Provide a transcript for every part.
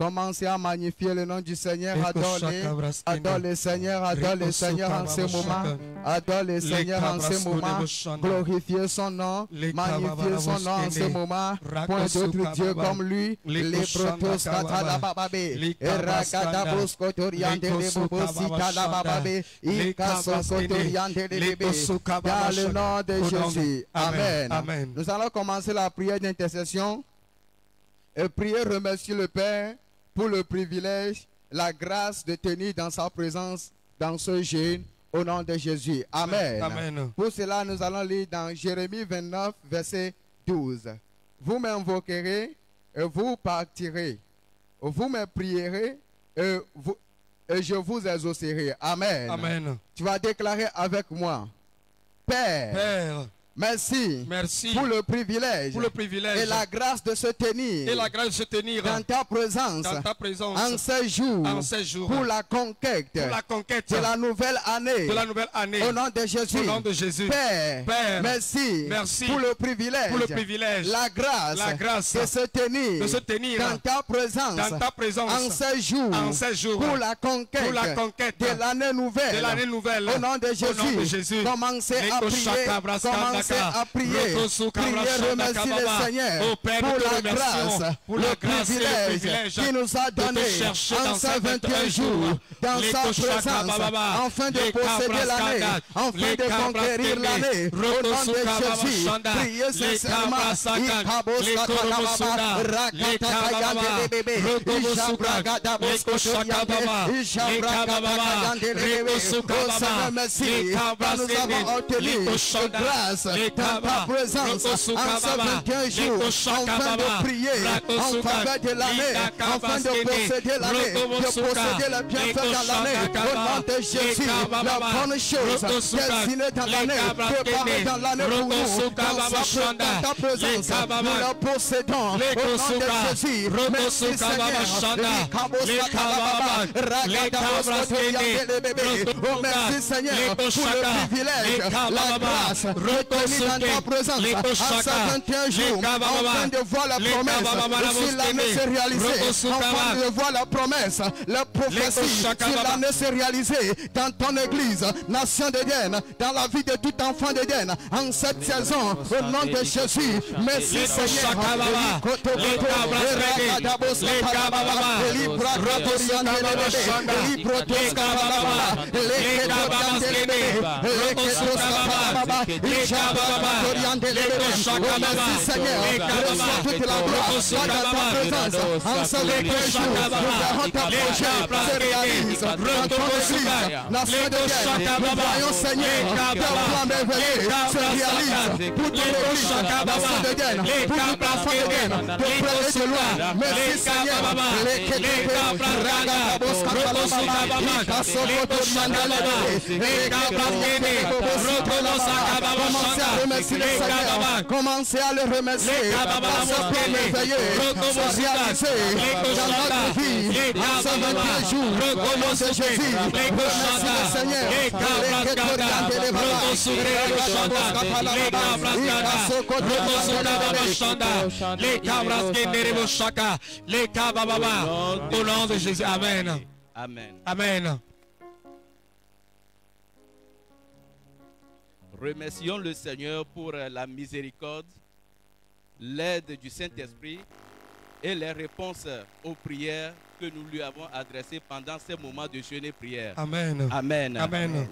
Commencez à magnifier le nom du Seigneur. Adore le Seigneur, adore le Seigneur en ce moment. Adore le Seigneur en ce moment. Glorifiez son nom, magnifiez son nom en ce moment. Point d'autre Dieu comme lui. Les protos katalababe, Erakadabos kotoriande de bobosi talababe, Ikasos kotoriande de bébé. Dans le nom de Jésus. Amen. Nous allons commencer la prière d'intercession et prier, remercier le Père pour le privilège, la grâce de tenir dans sa présence dans ce jeûne au nom de Jésus. Amen. Amen. Pour cela, nous allons lire dans Jérémie 29, verset 12. Vous m'invoquerez et vous partirez. Vous me prierez et je vous exaucerai. Amen. Amen. Tu vas déclarer avec moi. Père, merci pour le privilège et la grâce de se tenir dans ta présence en ces jours pour la conquête de la nouvelle année au nom de Jésus. Père, merci pour le privilège, la grâce de se tenir dans ta présence en ces jours pour la conquête de l'année nouvelle au nom de Jésus. Commencez à prier, remercier le Seigneur pour la grâce, le privilège qu'il nous a donné en ces 21 jours dans sa présence, afin de posséder l'année, afin de conquérir l'année. Au nom de Jésus, priez sincèrement. Merci, nous avons obtenu grâce dans ta présence en ces 21 jours, afin de prier en faveur de l'année, afin de posséder l'année, de posséder le bienfait dans l'année, au nom de Jésus, la bonne chose destinée dans l'année, préparée dans l'année pour nous, dans ta présence, nous la possédons, au nom de Jésus. Merci Seigneur. Merci Seigneur pour le privilège, la grâce, retenue dans ta présence en ces 21 jours, afin de voir la promesse, si l'année s'est réalisée, afin de voir la promesse, la prophétie, si l'année s'est réalisée dans ton église, nation d'Éden, dans la vie de tout enfant d'Éden, en cette saison, au nom de Jésus. Merci Seigneur. Merci Seigneur, reçois toute la gloire dans ta présence. En ce jour, nous verrons ta projet se réalise dans ton église, nation de guerre. Nous voyons Seigneur, tes plans merveilleux se réalisent pour ton église, nation de guerre, pour tout enfant de guerre, de près et de loin. Merci Seigneur. Commencez à le remercier. Sa plan merveilleux soit réalisé dans notre vie en ce 21 jours. Au nom de Jésus, remercie le Seigneur. Au nom de Jésus, Amen. Amen. Remercions le Seigneur pour la miséricorde, l'aide du Saint-Esprit et les réponses aux prières que nous lui avons adressées pendant ces moments de jeûne et prière. Amen. Amen. Amen.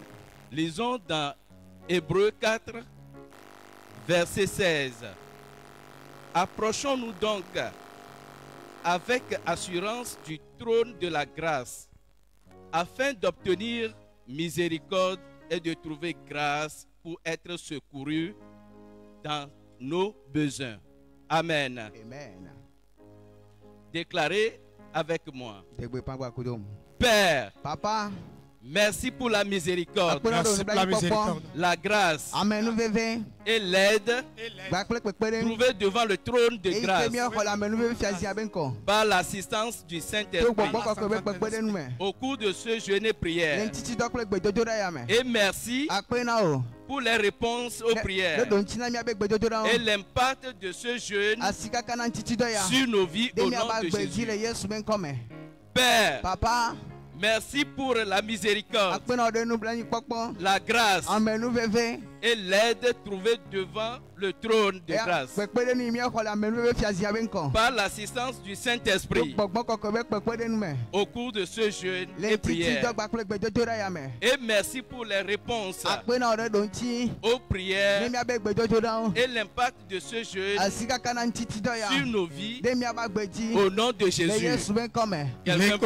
Lisons dans Hébreux 4, verset 16. Approchons-nous donc avec assurance du trône de la grâce, afin d'obtenir miséricorde et de trouver grâce pour être secouru dans nos besoins. Amen. Amen. Déclarez avec moi. Père, Papa, merci pour la miséricorde, Merci pour la miséricorde, la grâce Amen. Nous vivons. et l'aide trouvée devant le trône de grâce par l'assistance du Saint-Esprit au cours de ce jeûne et prière. Et merci pour les réponses aux prières et l'impact de ce jeûne sur nos vies au nom de Jésus. Père, Papa, merci pour la miséricorde, la grâce et l'aide trouvée devant le trône de grâce par l'assistance du Saint-Esprit au cours de ce jeûne et prière. Et merci pour les réponses aux prières et l'impact de ce jeûne sur nos vies au nom de Jésus. Quelqu'un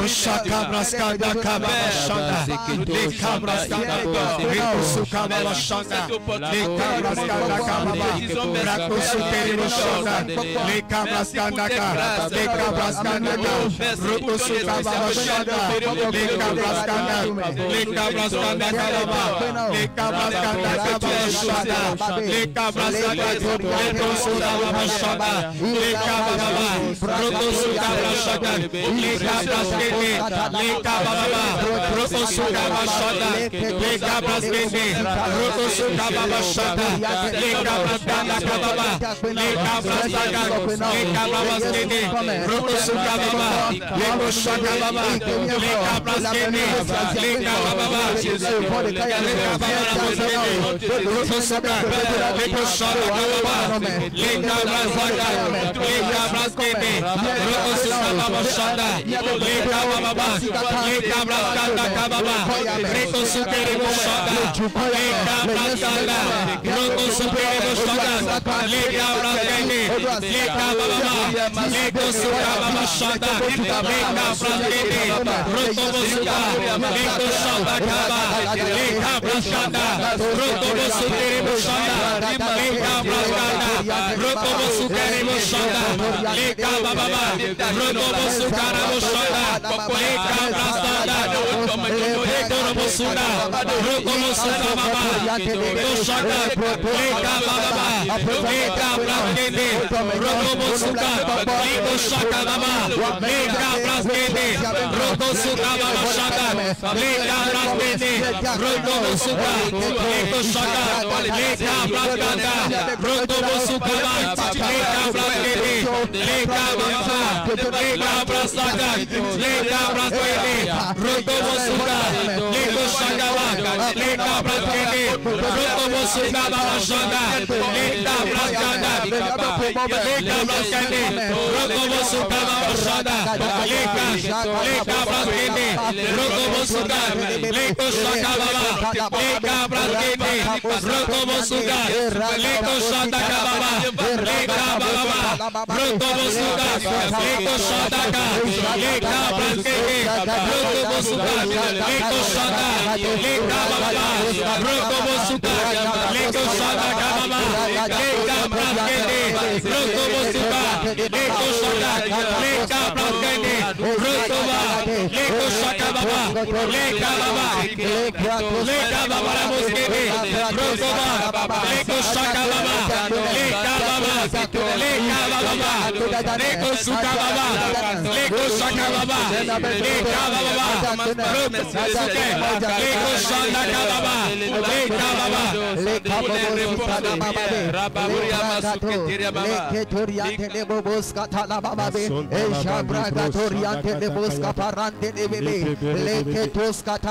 prie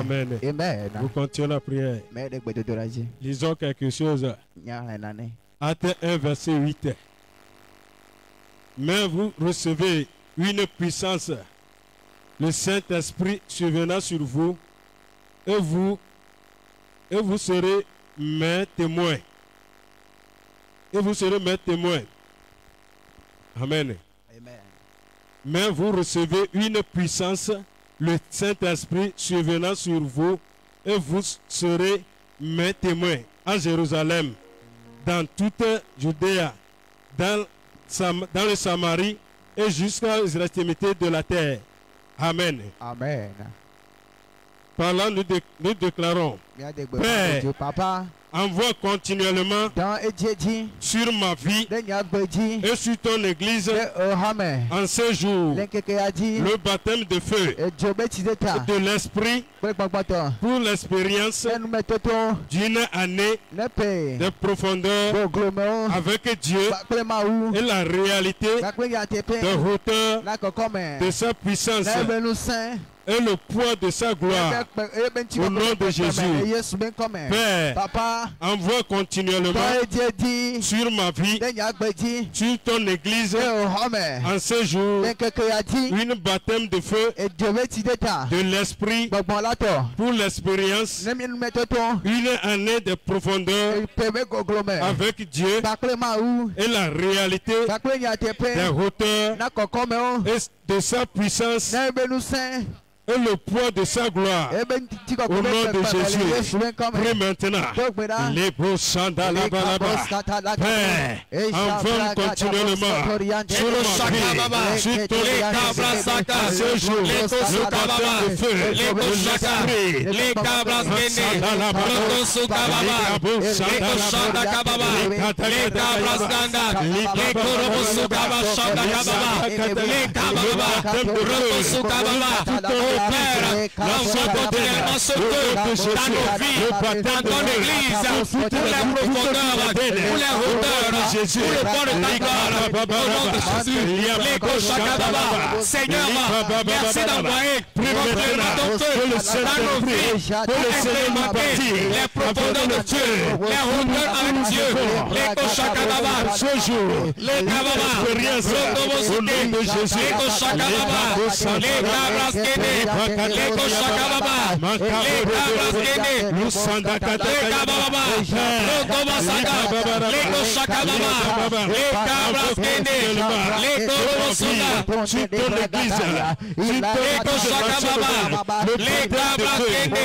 Amen. Vous continuez la prière. Lisons quelque chose. Acte 1, verset 8. Mais vous recevez une puissance. Le Saint-Esprit surviendra sur vous et vous serez mes témoins. Et vous serez mes témoins. Amen. Amen. Mais vous recevez une puissance. Le Saint-Esprit surviendra sur vous et vous serez mes témoins à Jérusalem, dans toute Judée, dans le Samarie et jusqu'aux extrémités de la terre. Amen. Amen. Par là, nous déclarons, Père, Papa, envoie continuellement dans Edjedi, sur ma vie le Nyagbeji, et sur ton église le Ohame, en ce jour l'Enkekeyadi, le baptême de feu et Jobetideta, de l'esprit pour l'expérience nous mettons d'une année Nepe, de profondeur Goglomo, avec Dieu Baklemaou, et la réalité Bakweyatepe, de hauteur la Kokome, de sa puissance Nebenu Saint, et le poids de sa gloire. Au nom de Jésus, Père, Papa, envoie continuellement sur ma vie, sur ton église, en ce jour, une baptême de feu de l'esprit pour l'expérience, une année de profondeur avec Dieu et la réalité des hauteurs et de sa puissance et le poids de sa gloire. Au nom de Jésus, prie maintenant. Les beaux chants dans la balaba. Père, envoie continuellement sur ma vie, sur ton église, à ce jour, le baptême de feu, de l'esprit, les cabras guénés, le soukababa, les chanda kababa, les cabras ganda, les korobos soukaba chanda kababa, les kababa, le soukababa. Père, l'envoie continuellement ce feu dans nos vies, dans ton église, pour les profondeurs, pour les hauteurs, pour le port de ta gloire, au nom de Jésus, les Koshakababa. Seigneur, merci d'envoyer continuellement ton feu dans nos vies, pour expérimenter les profondeurs de Dieu, les hauteurs avec Dieu, les Koshakababa, ce jour, les Kababa, au nom de Jésus, les Koshakababa, les Kabras les Koshakababa, les Kabras les Kababa, le Komasaka, les Koshakababa, les Kabras les Korosuga, sur ton église, les Koshakababa, les Kabras le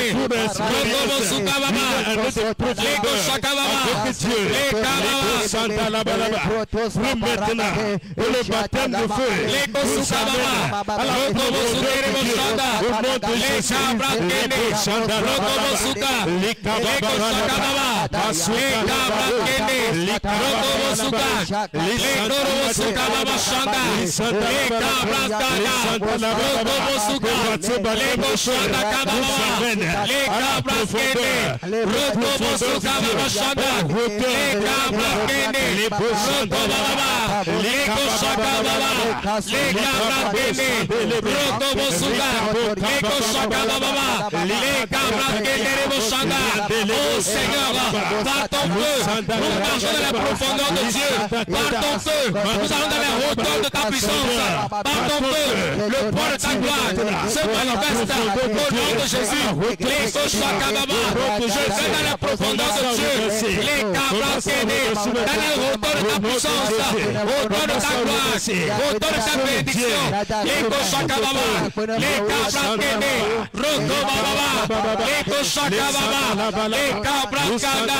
Korosukababa, les Koshakababa, les Kababa, prie maintenant et le baptême de feu, les Kosukababa, le Korosuga, les cabras guénés, Rokobosuka, les Koshakababa, les cabras guénés, Rokobosuka, les Korosukababa Shanda, les cabras gana, Rokobosuka, les Koshakababa, les cabras guénés, Rokobosukababa Shanda, les cabras guénés, Rokobaba, les Koshakababa, les cabras guénés, Rokobosuka, les Koshakababa, les cabras guénés, oh Seigneur, par ton feu, nous marchons dans la profondeur de Dieu, par ton feu, nous allons dans la hauteur de ta puissance, par ton feu, le poids de ta gloire se manifeste au nom de Jésus, les Koshakababa, je vais dans la profondeur de Dieu, les cabras guénés, dans la hauteur de ta puissance, hauteur de ta gloire, hauteur de ta bénédiction, les Koshakababa, les cabras guénés, Rokobaba, les Koshakababa, les cabras ganda,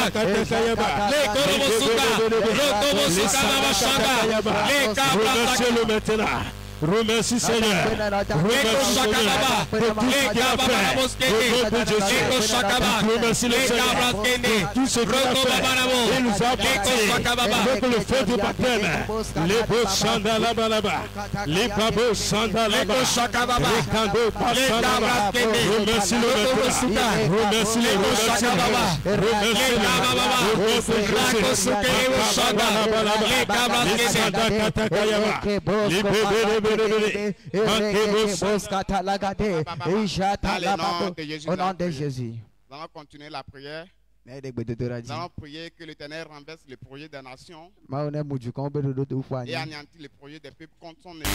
les Korobosuka, Rokobosuka Babashanga, les cabras ganda. Remercie Seigneur. Remercie tout ce qu'il a fait. Il nous a apporté avec le feu du baptême. Les beaux chanda là-bas, les babos chanda là-bas, les candos passant là-bas. Remercie le maître. Remercie les remercie. Remercie les bébés. Au nom de Jésus, nous allons continuer la prière. Nous allons prier que l'Éternel renverse les projets des nations et anéantit les projets des peuples contre son ennemi.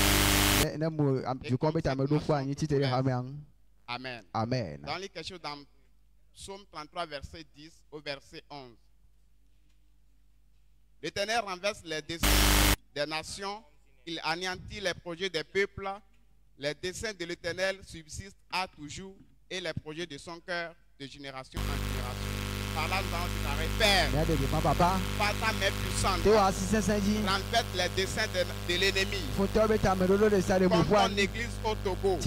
Amen. Amen. Dans les questions dans Psaume 33, verset 10 au verset 11. L'Éternel renverse les desseins des nations. Il anéantit les projets des peuples, les desseins de l'Éternel subsistent à toujours et les projets de son cœur de génération en génération. Par là, nous allons déclarer Père, par ta main puissante, renverse les desseins de l'ennemi contre ton église au Togo,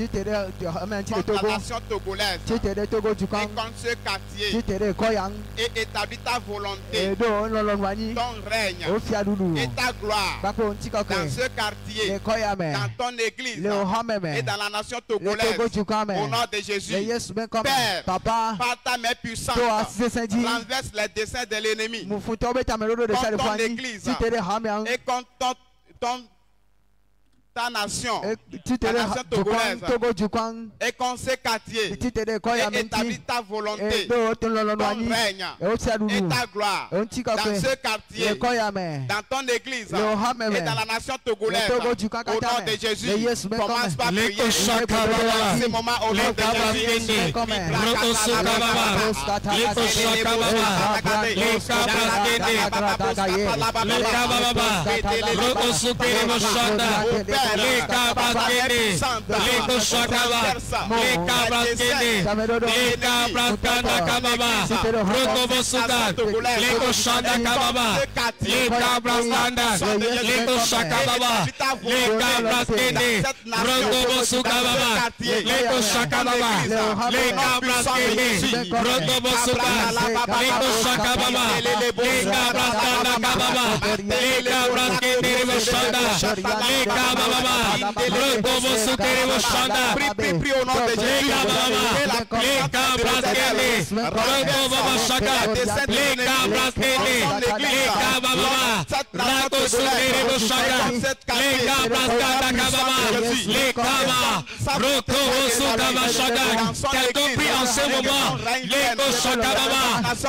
contre la nation togolaise et contre ce quartier, et établis ta volonté, ton règne et ta gloire dans ce quartier, dans ton église et dans la nation togolaise, au nom de Jésus. Père, par ta main puissante, renverse les desseins de l'ennemi contre ton église et contre ta nation, la nation togolaise, et contre ce quartier, et établis ta volonté, ton règne et ta gloire dans ce quartier, dans ton église et dans la nation togolaise, au nom de Jésus. Commence par prier en ce moment au nom de Jésus. Les cabras les Shakaba, les cabras les cabras Kababa, Rokobo Sudan, les Shanda Kababa, les cabras Standard, les Shakababa, les cabras Kene, Rokobo Sukababa, les Shakababa, les cabras Kene, Rokobo Sudan, les Shakababa, les cabras Standard Kababa, les cabras Kene, Shanda, les cabras Prie au nom de Jésus. Les cabras quelqu'un prie en ce moment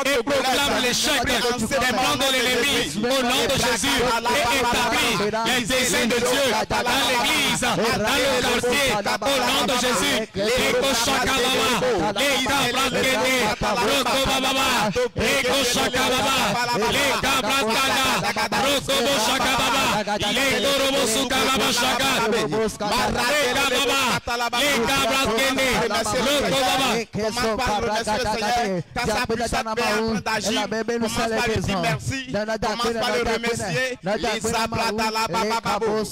et proclame l'échec des plans de l'ennemi au nom de Jésus et établit les desseins de Dieu dans l'église, dans le quartier, au nom de Jésus. Les Koshakababa, les Kabrakene, Rokobababa, les Koshakababa, les Kabrakana, Rokoboshakababa, les Korobosukababa Shaka, les Kababa, les Kabrakene, Rokobaba. Commence par remercier le Seigneur, car sa puissante main est en train d'agir. Commence par lui dire merci, commence par le remercier. Les Zabrata la Baba Babo,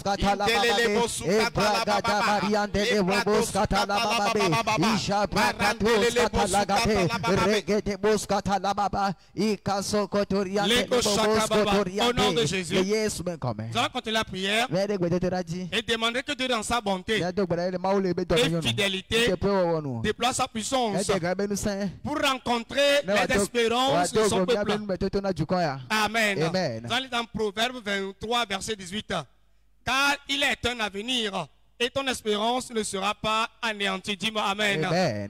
au nom de Jésus. Nous allons continuer la prière et demander que Dieu dans sa bonté et fidélité déploie sa puissance pour rencontrer les espérances de son peuple. Amen. Nous allons dans Proverbe 23 verset 18. Car il est un avenir et ton espérance ne sera pas anéantie. Dis-moi Amen.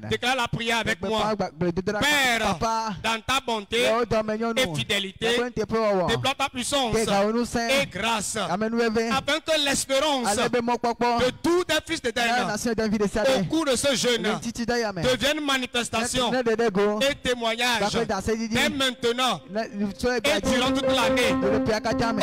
Déclare la prière avec moi. Père, dans ta bonté et fidélité, déploie ta puissance et grâce, afin que l'espérance de tous les fils de d'Éden au cours de ce jeûne devienne manifestation et témoignage dès maintenant et durant toute l'année.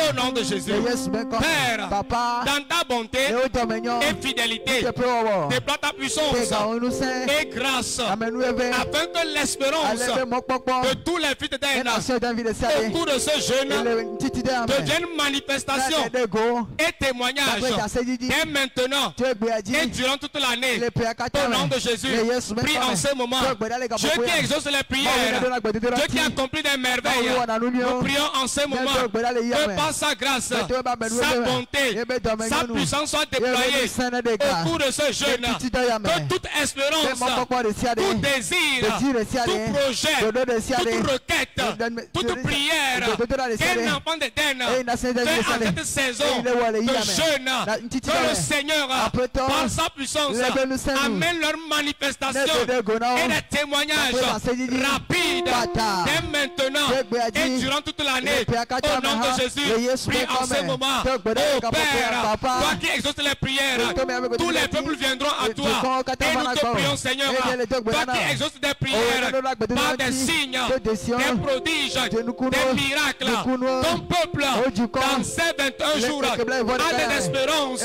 Au nom de Jésus. Père, dans ta bonté et fidélité, déploie ta puissance et grâce, afin que l'espérance de tous les fils d'Éden au cours de ce jeûne devienne manifestation et témoignage dès maintenant et durant toute l'année. Au nom de Jésus, prie en ce moment. Dieu qui exauce les prières, Dieu qui accomplit des merveilles, nous prions en ce moment que par sa grâce, sa bonté, sa puissance soit déployée au cours de ce jeûne, que toute espérance, tout désir, tout projet, toute requête, toute prière qu'un enfant d'Éden fait en cette saison de jeûne, que le Seigneur, par sa puissance, amène leur manifestation et des témoignages rapides dès maintenant et durant toute l'année. Au nom de Jésus, prie en ce moment. Ô Père, toi qui exauces les prières, tous les peuples viendront à toi. Et nous te prions, Seigneur, toi qui exauces des prières par des signes, des prodiges, des miracles. Ton peuple, dans ces 21 jours, a des espérances, a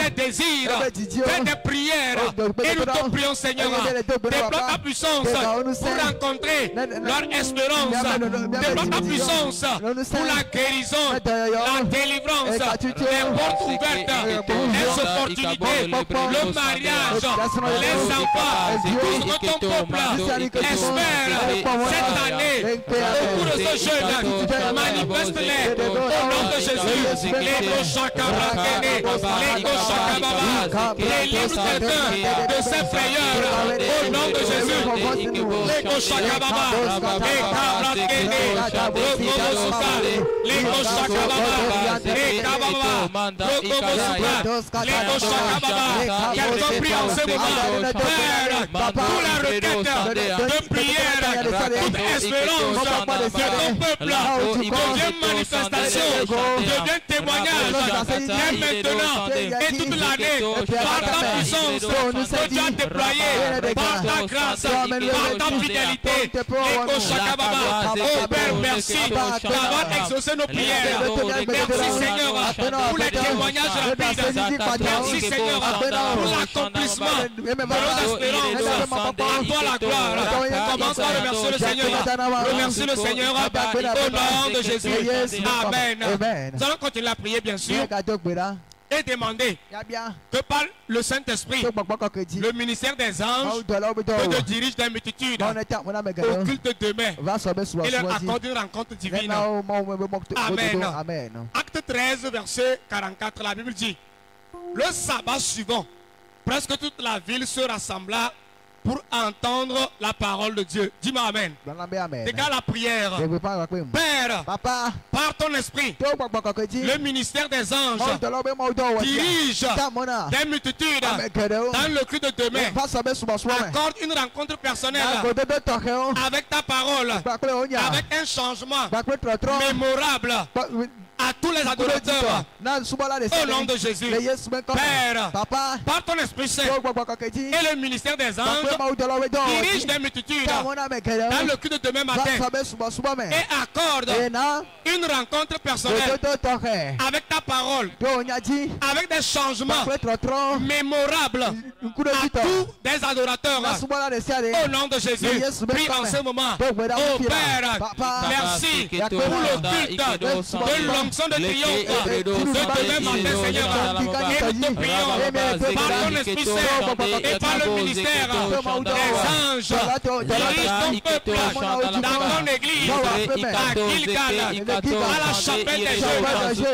des désirs, fait des prières. Et nous te prions, Seigneur, débloque ta puissance pour rencontrer leur espérance. Débloque ta puissance pour la guérison, la délivrance, les portes ouvertes, les opportunités, le mariage, les enfants. Tout ce que ton peuple espère cette année au cours de ce jeûne, manifeste-les au nom de Jésus. Les Koshakabrakene, les Koshakababa, délivre quelqu'un de ses frayeurs au nom de Jésus. Les Koshakababa, les Kabrakene, les Koshakababa, les Kababa, les Koshakababa. Quelqu'un prie en ce moment, Père, pour la requête de prière, toute espérance que ton peuple devient manifestation, devient témoignage, dès maintenant et toute l'année, par ta puissance que tu as déployée, par ta grâce, par ta fidélité. Oh Père, merci d'avoir exaucé nos prières. Merci Seigneur pour les témoignages rapides. Merci Seigneur pour l'accomplissement de nos espérances. À toi la gloire. Commence à remercier le Seigneur. Remercie le Seigneur au nom de Jésus. Amen. Nous allons continuer à prier bien sûr et demander que par le Saint-Esprit, le ministère des anges te dirige des multitudes au culte demain et leur accorde une rencontre divine. Amen. Acte 13, verset 44, la Bible dit: le sabbat suivant, presque toute la ville se rassembla pour entendre la parole de Dieu. Dis-moi Amen. Déclare la prière. Père, Papa, par ton esprit, le ministère des anges dirige des multitudes dans le culte de demain. Accorde une rencontre personnelle avec ta parole, avec un changement mémorable à tous les adorateurs au nom de Jésus. Père, Papa, par ton Esprit Saint et le ministère des anges, dirige des multitudes dans le culte de demain matin et accorde une rencontre personnelle avec ta parole, avec des changements mémorables à tous les adorateurs au nom de Jésus. Prie en ce moment. Oh Père, merci pour le culte de l'onction de triomphe de demain matin, Seigneur. Et nous te prions par ton Esprit Saint et par le ministère des anges, dirige ton peuple dans ton église à Gilgal, à la chapelle des jeunes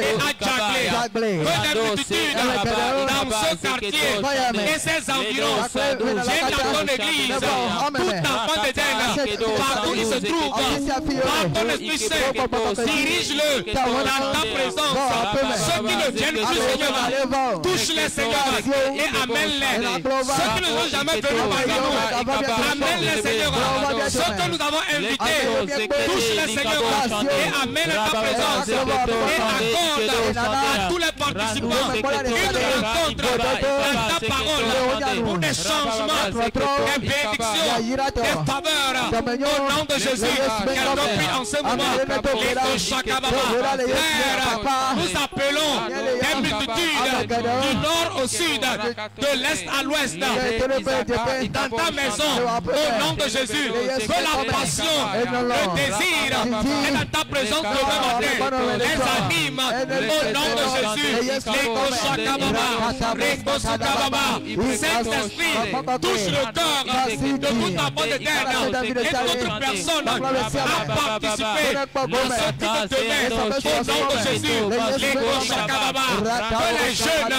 et à Djaglé. Que des multitudes dans ce quartier et ses environs viennent dans ton église. Tout enfant d'Éden, partout il se trouve, par ton Esprit Saint, dirige-le dans ta présence. Ceux qui ne viennent plus, Seigneur, touche-les, Seigneur, et amène-les. Ceux qui ne sont jamais venus parmi nous, amène-les, Seigneur. Ceux que nous avons invités, touche-les, Seigneur, et amène ta présence. Et accorde à tous les participants une rencontre dans ta parole pour des changements, des bénédictions, des faveurs. Au nom de Jésus, quelqu'un prie en ce moment. Nous appelons des multitudes du nord au sud, de l'est à l'ouest, dans ta maison, au nom de Jésus, que la passion, le désir est dans ta présence demain matin, les anime, au nom de Jésus, les Koshakababa, les Koshakababa, Saint-Esprit, touche le cœur de toute la bande d'Éden et d'autres personnes à participer à ce culte demain, au nom de Jésus, les Koshakababa, que les jeunes,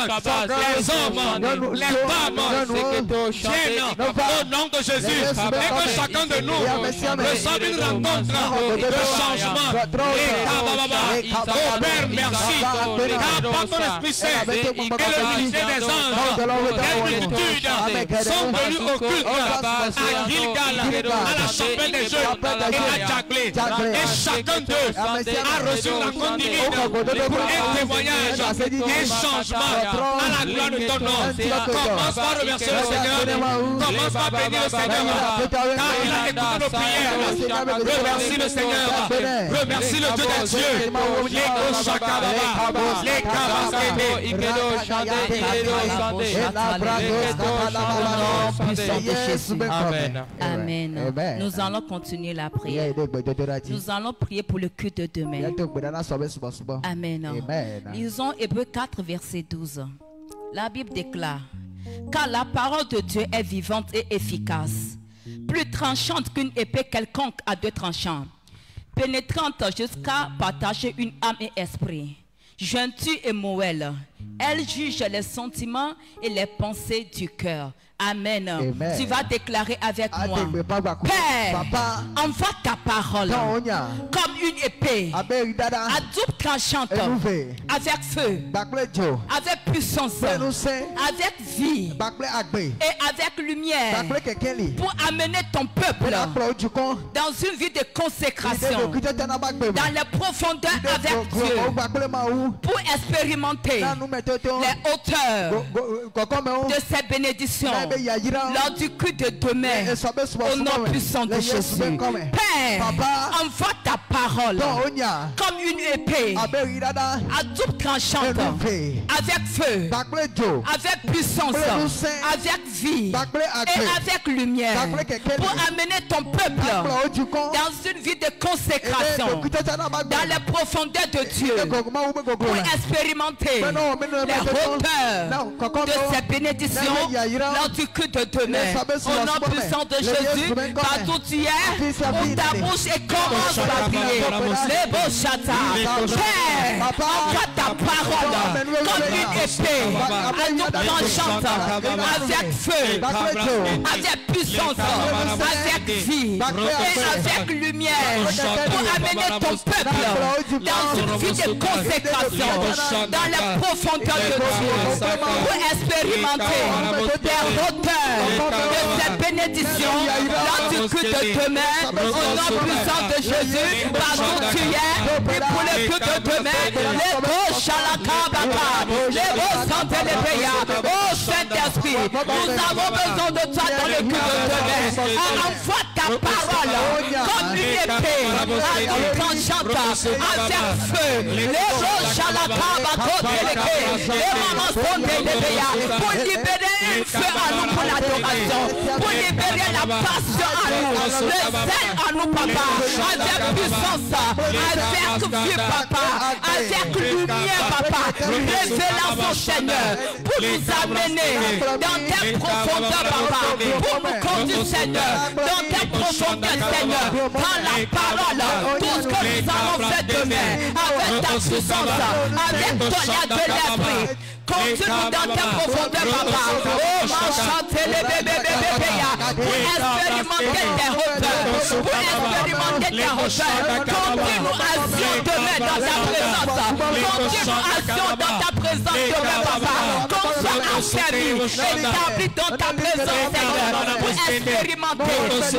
les hommes, les femmes viennent au nom de Jésus, et que chacun de nous reçoive une rencontre de changement. Oh Père, merci, car par ton Esprit Saint et le ministère des anges, des multitudes sont venus au culte à Gilgal, à la chapelle des jeunes et à Djaglé. Et chacun d'eux a reçu la conduite pour un témoignage, un changement à la gloire de ton nom. Commence par remercier le Seigneur. Commence par bénir le Seigneur. Car il a écouté nos prières. Remercie le Seigneur. Remercie le Dieu des dieux. Les Koshakababa. Les Kabaskede. Amen. Nous allons continuer la prière. Nous allons prier pour le culte de demain. Amen. Lisons Hébreux 4, verset 12. La Bible déclare: car la parole de Dieu est vivante et efficace, plus tranchante qu'une épée quelconque à deux tranchants, pénétrante jusqu'à partager une âme et esprit, jointure et moelle. Elle juge les sentiments et les pensées du cœur. Amen. Amen. Tu vas déclarer avec moi: Père, envoie ta parole comme une épée à double tranchante, avec feu, avec puissance, avec vie et avec lumière, pour amener ton peuple dans une vie de consécration, dans les profondeurs avec Dieu, pour expérimenter les hauteurs de ces bénédictions lors du culte de demain, au nom puissant de Jésus. Père, envoie ta parole comme une épée à double tranchante, avec feu, avec puissance, avec vie et avec lumière, pour amener ton peuple dans une vie de consécration, dans les profondeurs de Dieu, pour expérimenter les hauteurs de ces bénédictions lors du culte de demain, au nom puissant de Jésus. Partout tu es, où ta bouche et commence à prier. Les beaux chata. Père, envoie ta parole comme une épée à double tranchante, avec feu, avec puissance, avec vie et avec lumière, pour amener ton peuple dans une vie de consécration, dans la profondeur de Dieu, pour expérimenter des hauteurs de cette bénédiction lors du culte de demain, au nom puissant de Jésus. Partout tu es, et pour le culte de demain, les beaux chalakabaka, les beaux santé les payas. Oh Saint-Esprit, nous avons besoin de toi dans le culte de demain. Envoie ta parole comme une épée à double tranchante, avec feu. Les beaux chalakabaka, les mamans santé les payas, pour libérer un feu à nous pour l'adoration, pour libérer la passion à nous, le zèle à nous, papa, avec puissance, avec vie, papa, avec lumière, papa, révélation, Seigneur, pour nous amener dans tes profondeurs, papa, pour nous conduire, Seigneur, dans tes profondeurs, Seigneur, dans la parole, tout ce que nous allons faire demain, avec ta puissance, avec ton aide de l'esprit. Continue dans tes profondeurs, papa. Oh, m'enchanter les bébés, pour expérimenter tes hauteurs, pour expérimenter tes hauteurs. Continue action demain dans ta présence. Continue action dans ta présence demain, papa. Qu'on soit affermi, établi dans ta présence, Seigneur, pour expérimenter le feu,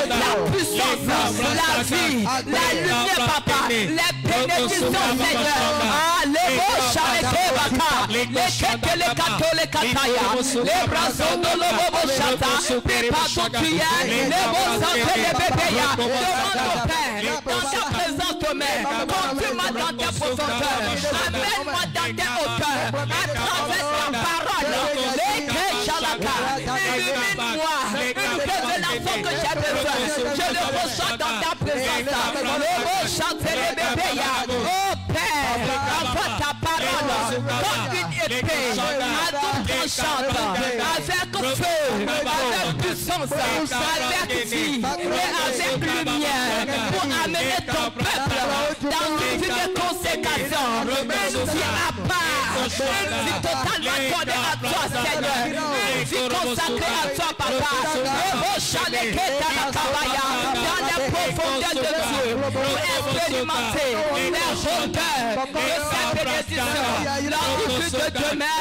la puissance, la vie, la lumière, papa, les bénédictions, Seigneur. Ah, les beaux charretés, papa. Les keke, les kato, les kataya, les brassons de l'obo chata, les patoutuya, les beaux santé, les bébéya. Demande au Père, dans ta présence demain, conduis-moi dans tes profondeurs, amène-moi dans tes hauteurs, à travers ta parole, les kéchalaka, illumine-moi, une révélation que j'ai besoin, je le reçois dans ta présence, l'obo chanté, les bébéya. Oh Père, envoie ta parole, comme une épée, à double tranchante, avec feu, avec puissance, avec vie et avec lumière, pour amener ton peuple dans une vie de consécration, une vie à part, une vie totalement accordée à toi, Seigneur, une vie consacrée à toi, papa. Dans les profondeurs de Dieu pour expérimenter les rondeurs de cette bénédiction. L'envie de demain,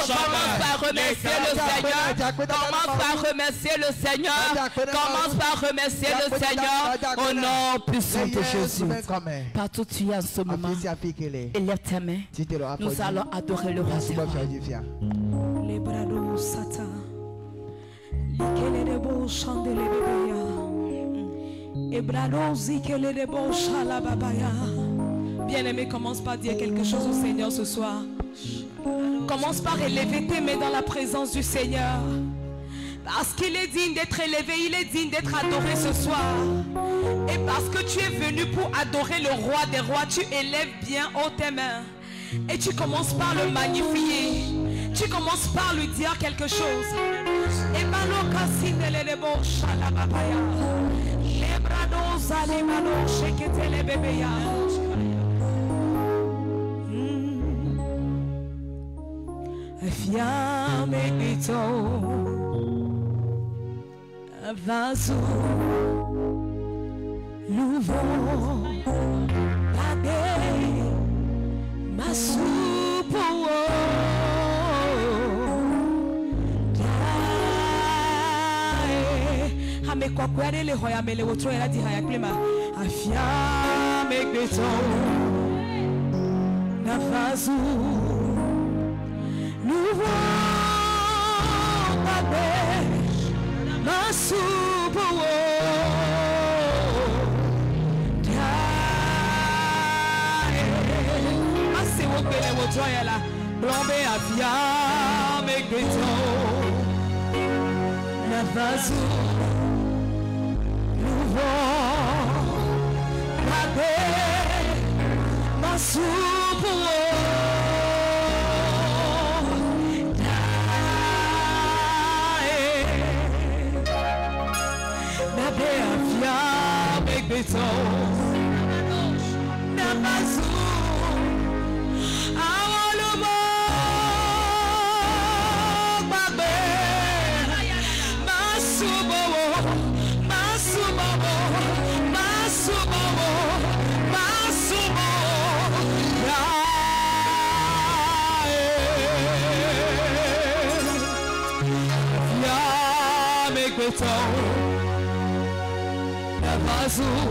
commence par remercier le Seigneur. Commence par remercier le Seigneur. Commence par remercier le Seigneur au nom puissant de Jésus. Partout tu es en ce moment, élève tes mains. Nous allons adorer le roi. Les bras de Satan. Bien-aimé, commence par dire quelque chose au Seigneur ce soir. Commence par élever tes mains dans la présence du Seigneur. Parce qu'il est digne d'être élevé, il est digne d'être adoré ce soir. Et parce que tu es venu pour adorer le roi des rois, tu élèves bien haut tes mains. Et tu commences par le magnifier. Tu commences par lui dire quelque chose. Et me kwa kwere le hoya mele wotro era di haya klima afia me gbeto na fazu nuvo babe masubo ase wo pele wotro era blombe afia me gbeto na fazu Azul.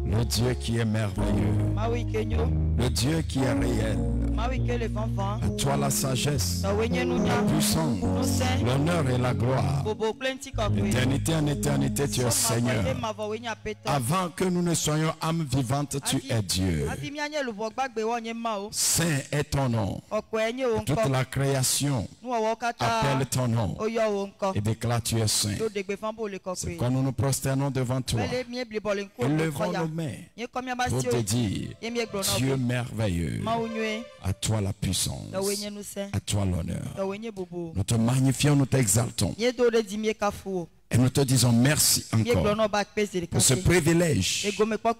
Le Dieu qui est merveilleux, le Dieu qui est réel. À toi la sagesse, la puissance, l'honneur et la gloire. D'éternité en éternité, tu es Seigneur. Avant que nous ne soyons âmes vivantes, tu es Dieu. Saint est ton nom. Toute la création appelle ton nom et déclare tu es saint. C'est quand nous nous prosternons devant toi, élevons nos mains pour te dire, Dieu merveilleux, à toi la puissance, à toi l'honneur. Nous te magnifions, nous t'exaltons. Et nous te disons merci encore pour ce privilège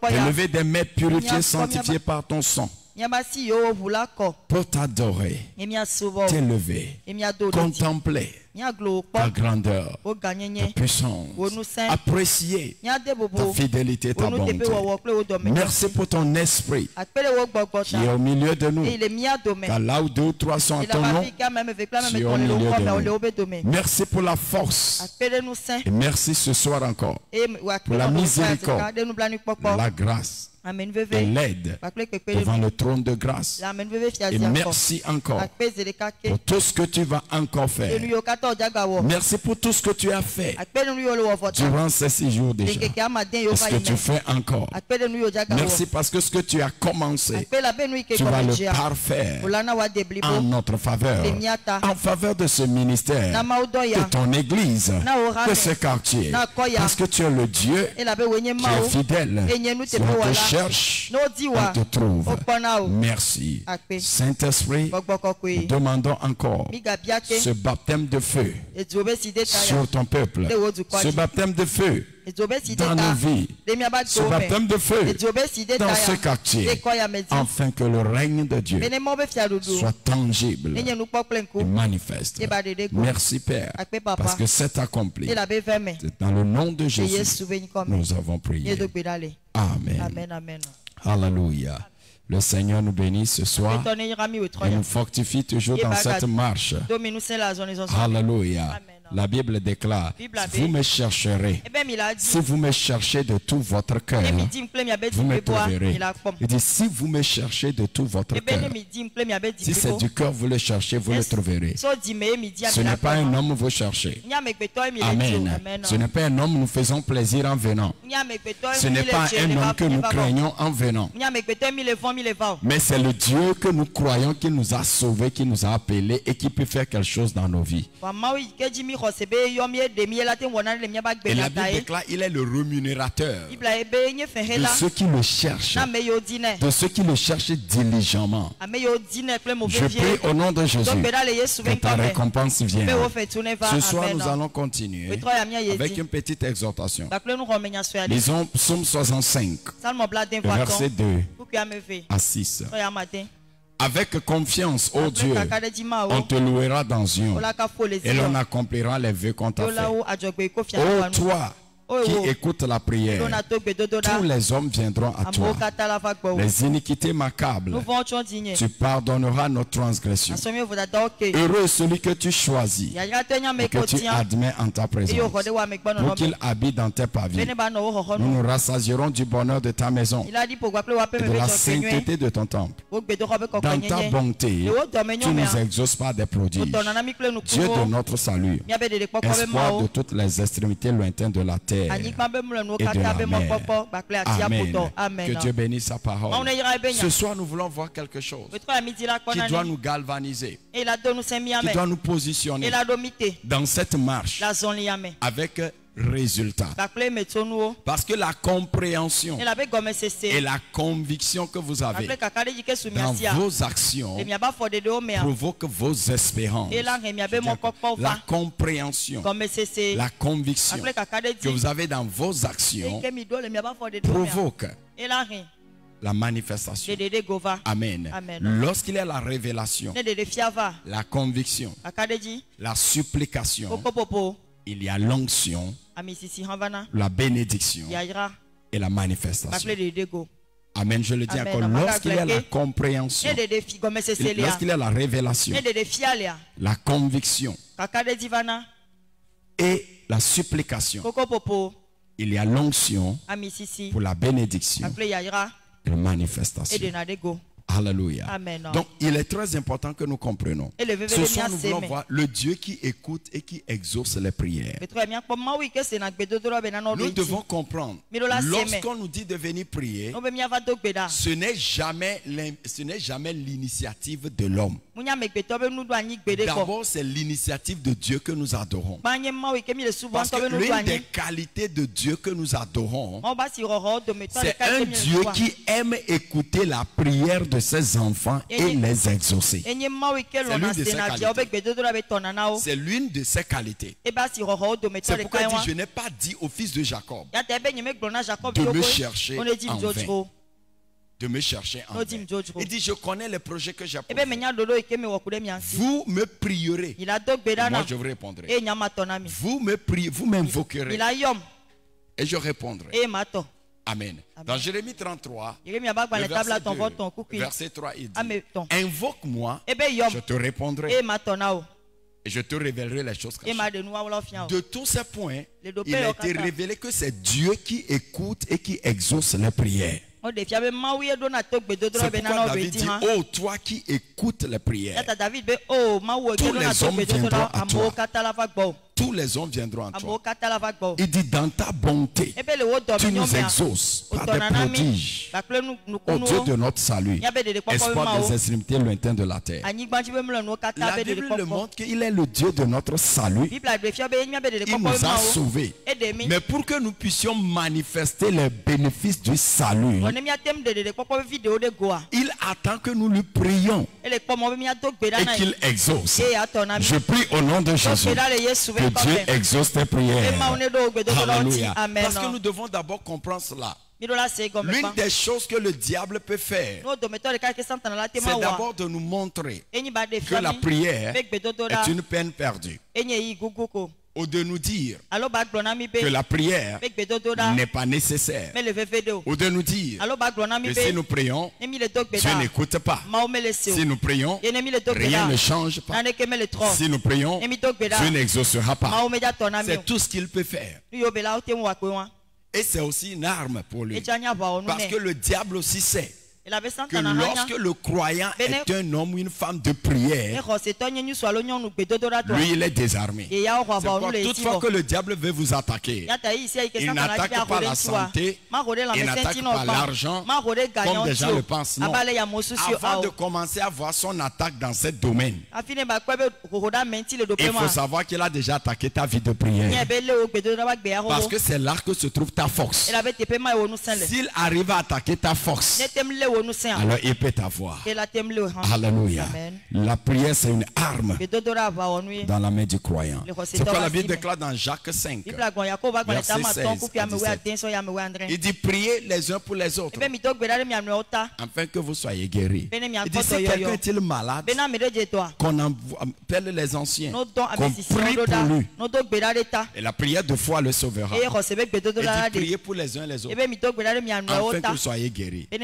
d'élever des mains purifiées, sanctifiées par ton sang. Pour t'adorer, t'élever, contempler ta grandeur, ta puissance, apprécier ta fidélité, ta bonté. Merci pour ton esprit qui est au milieu de nous. Car là où 2 ou 3 sont à ton nom, tu es au milieu de nous. Merci pour la force. Et merci ce soir encore pour la miséricorde, la grâce et l'aide devant le trône de grâce. Et merci encore pour tout ce que tu vas encore faire. Merci pour tout ce que tu as fait durant ces 6 jours déjà. Et ce que tu fais encore. Merci parce que ce que tu as commencé, tu vas le parfaire en notre faveur. En faveur de ce ministère, de ton église, de ce quartier. Parce que tu es le Dieu qui est fidèle. Si on te cherche, on te trouve. Merci. Saint-Esprit, nous demandons encore ce baptême de feu sur ton peuple. Ce baptême de feu dans nos vies. Ce baptême de feu dans ce quartier. Afin que le règne de Dieu soit tangible et manifeste. Merci Père. Parce que c'est accompli. C'est dans le nom de Jésus nous avons prié. Amen. Alléluia. Le Seigneur nous bénisse ce soir et nous fortifie toujours dans cette marche. Alléluia. La Bible déclare, vous me chercherez. Si vous me cherchez de tout votre cœur, vous me trouverez. Il dit, si vous me cherchez de tout votre cœur, si c'est du cœur vous le cherchez, vous le trouverez. Ce n'est pas un homme vous cherchez. Amen. Ce n'est pas un homme nous faisons plaisir en venant. Ce n'est pas un homme que nous craignons en venant. Mais c'est le Dieu que nous croyons qui nous a sauvés, qui nous a appelés et qui peut faire quelque chose dans nos vies. Et la Bible déclare, il est le rémunérateur de ceux qui le cherchent, de ceux qui le cherchent diligemment. Je prie au nom de Jésus que ta récompense vienne. Ce soir, nous allons continuer avec une petite exhortation. Lisons Psaume 65, verset 2 à 6. Avec confiance, ô Dieu, on te louera dans Zion et l'on accomplira les vœux qu'on t'a fait. Ô toi qui écoute la prière, tous les hommes viendront à toi. Les iniquités m'accablent, tu pardonneras nos transgressions. Heureux celui que tu choisis et que tu admets en ta présence, pour qu'il habite dans tes pavillons. Nous nous rassasierons du bonheur de ta maison et de la sainteté de ton temple. Dans ta bonté, tu nous exauces par des prodiges. Dieu de notre salut, espoir de toutes les extrémités lointaines de la terre et de la mer. Amen. Que Dieu bénisse sa parole. Ce soir, nous voulons voir quelque chose qui doit nous galvaniser, qui doit nous positionner dans cette marche avec résultat. Parce que la compréhension et la conviction que vous avez dans vos actions provoquent vos espérances. La compréhension, la conviction que vous avez dans vos actions provoque la manifestation. Amen. Lorsqu'il y a la révélation, la conviction, la supplication, il y a l'onction, la bénédiction et la manifestation. Amen. Je le dis encore. Lorsqu'il y a la compréhension, lorsqu'il y a la révélation, la conviction et la supplication, il y a l'onction pour la bénédiction et la manifestation. Alléluia. Amen. Donc, il est très important que nous comprenions. Ce soir, nous voulons voir le Dieu qui écoute et qui exauce les prières. Nous devons comprendre, lorsqu'on nous dit de venir prier, ce n'est jamais l'initiative de l'homme. D'abord, c'est l'initiative de Dieu que nous adorons. Parce que l'une des qualités de Dieu que nous adorons, c'est un Dieu qui aime écouter la prière de ses enfants et les exaucer. C'est l'une de ses qualités. C'est pourquoi il dit, je n'ai pas dit au fils de Jacob de me chercher en vain. De me chercher en vain. Il dit, je connais les projets que j'ai pour vous. Vous me prierez. Moi, je vous répondrai. Vous me priez, vous m'invoquerez. Et je répondrai. Amen. Dans Jérémie 33, verset 3, il dit, invoque-moi, je te répondrai. Et je te révélerai les choses cachées. De tous ces points, il a été révélé que c'est Dieu qui écoute et qui exauce les prières. C'est pourquoi David dit, oh toi qui écoutes les prières, tous les hommes viendront à toi. Tous les hommes viendront à toi. Il dit, dans ta bonté, tu nous exauces par des prodiges. Au Dieu de notre salut, espoir des extrémités lointaines de la terre. La Bible le montre qu'il est le Dieu de notre salut. Il nous a sauvés. Mais pour que nous puissions manifester les bénéfices du salut, il attend que nous lui prions et qu'il exauce. Je prie au nom de Jésus que Dieu exauce tes prières. Alléluia. Parce que nous devons d'abord comprendre cela. L'une des choses que le diable peut faire, c'est d'abord de nous montrer que la prière est une peine perdue. ou de nous dire que la prière n'est pas nécessaire, ou de nous dire que si nous prions, Dieu n'écoute pas. Si nous prions, rien ne change pas. Si nous prions, Dieu n'exaucera pas. C'est tout ce qu'il peut faire. Et c'est aussi une arme pour lui. Parce que le diable aussi sait que lorsque le croyant est un homme ou une femme de prière, lui il est désarmé. C'est pourquoi toutefois que le diable veut vous attaquer, il n'attaque pas la santé, il n'attaque pas l'argent comme des gens le pensent. Non. Avant de commencer à voir son attaque dans ce domaine, il faut savoir qu'il a déjà attaqué ta vie de prière. Parce que c'est là que se trouve ta force. S'il arrive à attaquer ta force, alors il peut t'avoir. Alléluia. La prière c'est une arme dans la main du croyant. C'est quoi la Bible déclare dans Jacques 5, verset 16 à 17. Il dit priez les uns pour les autres afin que vous soyez guéris. Il dit si quelqu'un est-il malade, qu'on appelle les anciens, qu'on prie pour lui. Et la prière de foi le sauvera. Il dit priez pour les uns les autres afin que vous soyez guéris. Et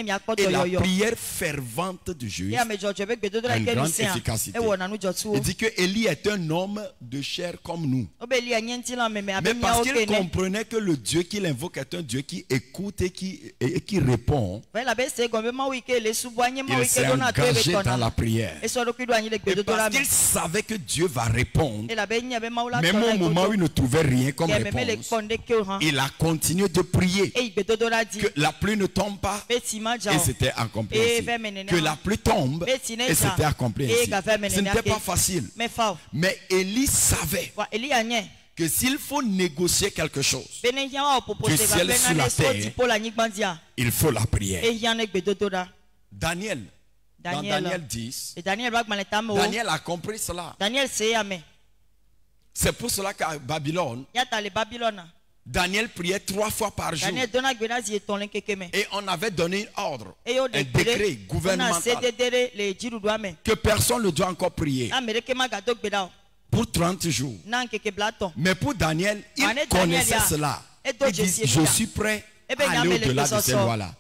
la prière fervente du juste a une grande efficacité. Il dit que Élie est un homme de chair comme nous. Mais parce qu'il comprenait que le Dieu qu'il invoque est un Dieu qui écoute et qui répond, il s'est engagé dans la prière. Et parce qu'il savait que Dieu va répondre, même au moment où il ne trouvait rien comme réponse, il a continué de prier. Que la pluie ne tombe pas, et c'était accompli ainsi. Que la pluie tombe, et c'était accompli ainsi. Ce n'était pas facile. Mais Élie savait que s'il faut négocier quelque chose du ciel sur la terre, il faut la prière. Daniel, dans Daniel 10, Daniel a compris cela. C'est pour cela qu'à Babylone, Daniel priait 3 fois par jour. Et on avait donné un ordre, un décret gouvernemental, que personne ne doit encore prier pour 30 jours. Mais pour Daniel, il connaissait cela. Il dit, je suis prêt à aller au-delà de ces lois-là.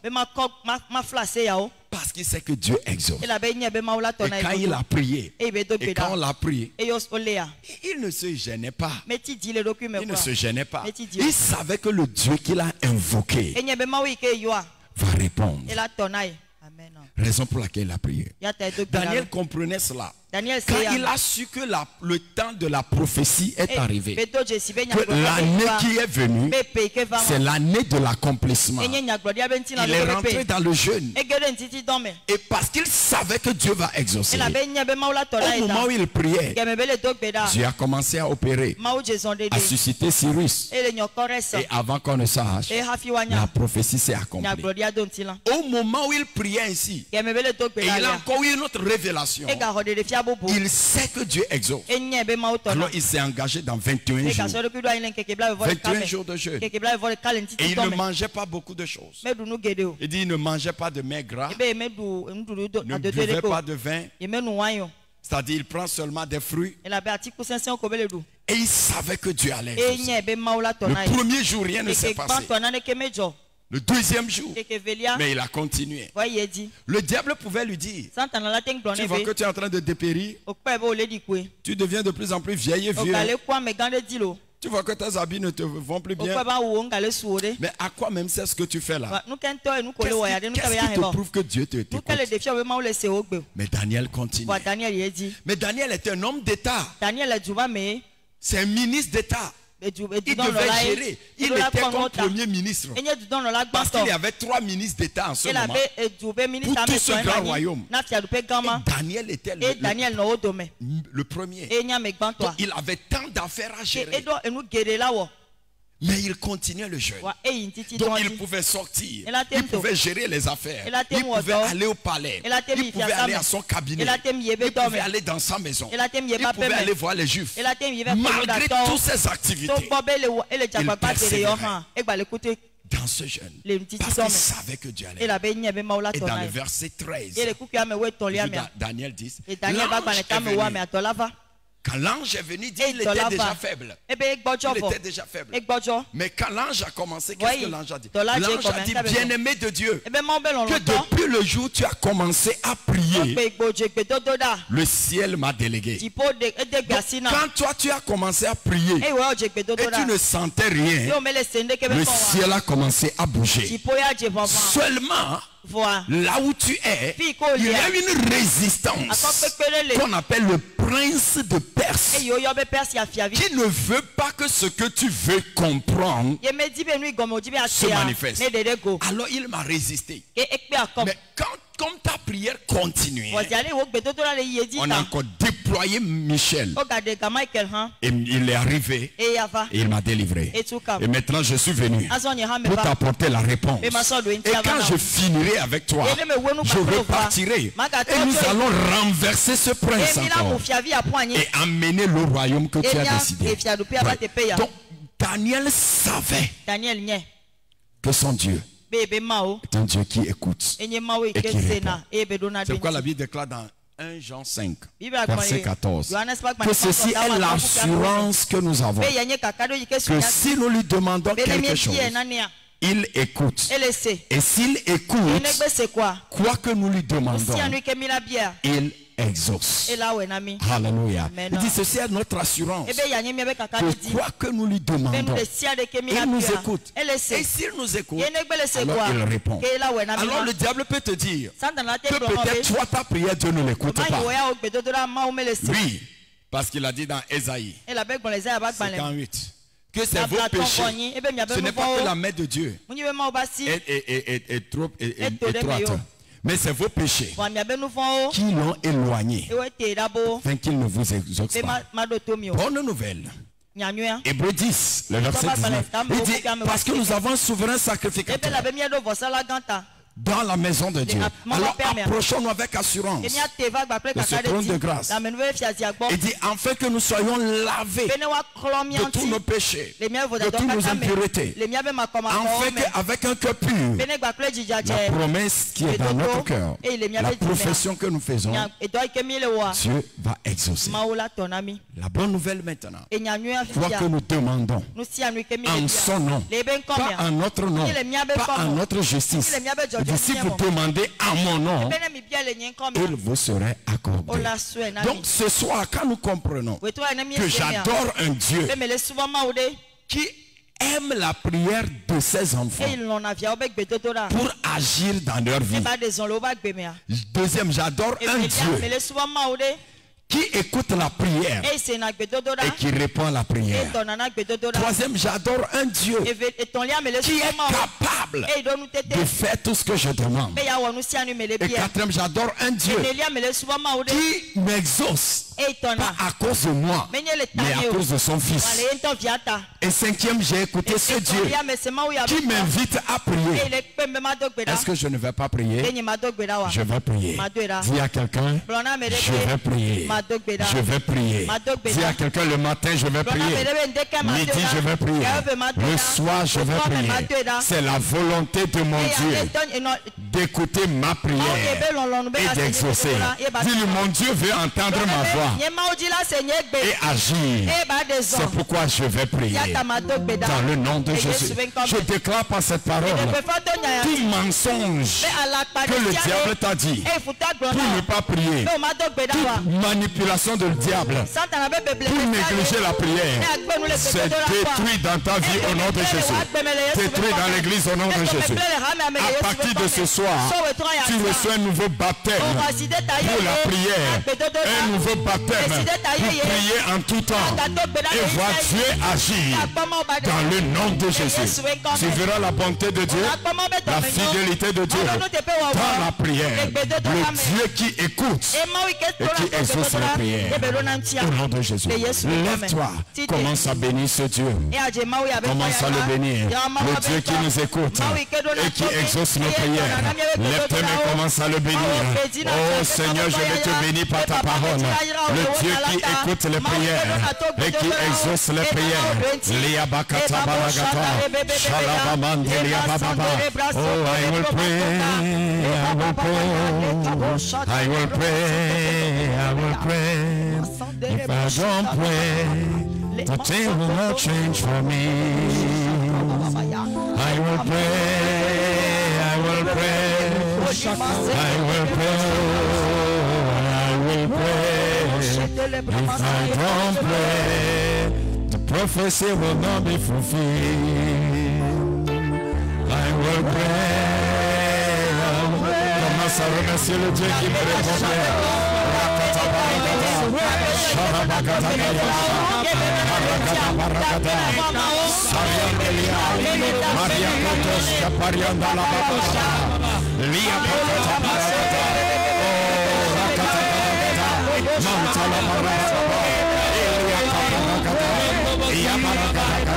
Parce qu'il sait que Dieu exauce. Et quand il a prié, et quand on l'a prié, il ne se gênait pas. Il ne se gênait pas. Il savait que le Dieu qu'il a invoqué va répondre. Raison pour laquelle il a prié. Daniel comprenait cela. Quand il a su que le temps de la prophétie est arrivé, que l'année qui est venue, c'est l'année de l'accomplissement, il est rentré dans le jeûne. Et parce qu'il savait que Dieu va exaucer, au moment où il priait, Dieu a commencé à opérer, à susciter Cyrus. Et avant qu'on ne sache, la prophétie s'est accomplie. Au moment où il priait ainsi, et il a encore eu une autre révélation. Il sait que Dieu exauce. Alors il s'est engagé dans 21 jours. 21 jours de jeûne. Et il ne mangeait pas beaucoup de choses. Il dit il ne mangeait pas de mets gras, ne buvait pas de vin. C'est-à-dire il prend seulement des fruits. Et il savait que Dieu allait exaucer. Le premier jour, rien ne s'est passé. Le deuxième jour, mais il a continué. Le diable pouvait lui dire, tu vois que tu es en train de dépérir, tu deviens de plus en plus vieille et vieux. Tu vois que tes habits ne te vont plus bien. Mais à quoi même c'est ce que tu fais là? Qu'est-ce qui te prouve que Dieu t'écoute? Mais Daniel continue. Mais Daniel est un homme d'État. C'est un ministre d'État. Il devait gérer. Il était comme premier ministre. Parce qu'il y avait 3 ministres d'État en ce moment. Pour tout ce grand royaume. Et Daniel était le premier. Donc, il avait tant d'affaires à gérer. Mais il continuait le jeûne. Donc il pouvait sortir. Il pouvait gérer les affaires. Il pouvait aller au palais. Il pouvait aller à son cabinet. Il pouvait aller dans sa maison. Il pouvait aller voir les Juifs. Malgré toutes ces activités, il persévérait dans ce jeûne. Parce qu'il savait que Dieu allait. Et dans le verset 13, Daniel 10, Quand l'ange est venu, il était déjà faible. Il était déjà faible. Mais quand l'ange a commencé, qu'est-ce que l'ange a dit? L'ange a dit, bien-aimé de Dieu, que depuis le jour où tu as commencé à prier, le ciel m'a délégué. Donc, quand toi tu as commencé à prier et tu ne sentais rien, le ciel a commencé à bouger. Seulement, là où tu es, il y a une résistance qu'on appelle le prince de Perse, qui ne veut pas que ce que tu veux comprendre se manifeste. Alors il m'a résisté. Mais comme ta prière continuait, on a encore déployé Michel. Et il est arrivé et il m'a délivré. Et maintenant je suis venu pour t'apporter la réponse. Et quand je finirai avec toi, je repartirai. Et nous allons renverser ce prince encore et amener le royaume que tu as décidé. Ouais. Donc Daniel savait que son Dieu est un Dieu qui écoute et qui répond. C'est pourquoi la Bible déclare dans 1 Jean 5, verset 14, que ceci est l'assurance que nous avons, que si nous lui demandons quelque chose, il écoute. Et s'il écoute, quoi que nous lui demandons, il exauce. Alléluia. Il dit ceci est notre assurance, que quoi que nous lui demandons, il nous écoute. Et s'il nous écoute, alors il répond. Alors le diable peut te dire que peut-être toi ta prière Dieu ne l'écoute pas. Oui, parce qu'il a dit dans Ésaïe 58 que c'est vos péchés. Ce n'est pas que la main de Dieu est trop étroite, mais c'est vos péchés qui l'ont éloigné afin qu'il ne vous exauce pas. Bonne nouvelle. Hébreux 10, le verset 19. Il dit, parce que nous avons un souverain sacrificateur dans la maison de Dieu. Alors approchons-nous avec assurance de ce trône de grâce. Il dit, afin que nous soyons lavés de tous nos péchés, de toutes nos impuretés, afin qu'avec un cœur pur, la promesse qui est dans notre cœur, la profession que nous faisons, Dieu va exaucer. La bonne nouvelle maintenant, quoi que nous demandons en son nom, pas en notre nom, pas en notre justice. Si vous demandez à mon nom, il vous serait accordé. Donc ce soir, quand nous comprenons que j'adore un Dieu qui aime la prière de ses enfants pour agir dans leur vie. Deuxième, j'adore un Dieu qui écoute la prière et qui répond à la prière. Troisième, j'adore un Dieu qui est capable de faire tout ce que je demande. Et quatrième, j'adore un Dieu qui m'exauce pas à cause de moi, mais à cause de son fils. Et cinquième, j'ai écouté ce Dieu qui m'invite à prier. Est-ce que je ne vais pas prier? Je vais prier. Dis à quelqu'un, je vais prier. Je vais prier. Dis à quelqu'un, le matin je vais prier. Midi je vais prier. Le soir je vais prier. C'est la volonté de mon Dieu d'écouter ma prière et d'exaucer. Dis-lui, mon Dieu veut entendre ma voix et agir. C'est pourquoi je vais prier dans le nom de Jésus. Je déclare par cette parole tout mensonge que le diable t'a dit pour ne pas prier, toute manipulation de le diable pour négliger la prière, c'est détruit dans ta vie au nom de Jésus, détruit dans l'église au nom de Jésus. À partir de ce soir, tu reçois un nouveau baptême pour la prière, un nouveau baptême pour prier en tout temps et voir Dieu agir dans le nom de Jésus. Tu verras la bonté de Dieu, la fidélité de Dieu dans la prière, le Dieu qui écoute et qui exauce la prière au nom de Jésus. Lève-toi, commence à bénir ce Dieu, commence à le bénir, le Dieu qui nous écoute et qui exauce nos prières. Lève tes mains, commence à le bénir. Oh Seigneur, je vais te bénir par ta parole, le Dieu qui écoute les prières et qui exauce les prières. Liabakata balagata, shalabamande liabababa. Oh, I will pray, I will pray, I will pray, I will pray. If I don't pray, the thing will not change for me. I will pray, I will pray, I will pray, I will pray. If I don't pray, the prophecy will not be fulfilled. I will pray. Commence à remercier le Dieu qui me répondait. Maria Kotos Kaparianda la Baba Lia Pakata Paragata Rakata Mantala Paragata Elia Kapagata Ia Paragata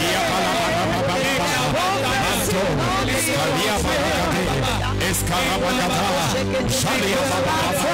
Ia Paragata Manto Escalia Paragata Escarabagata Shalia Paragata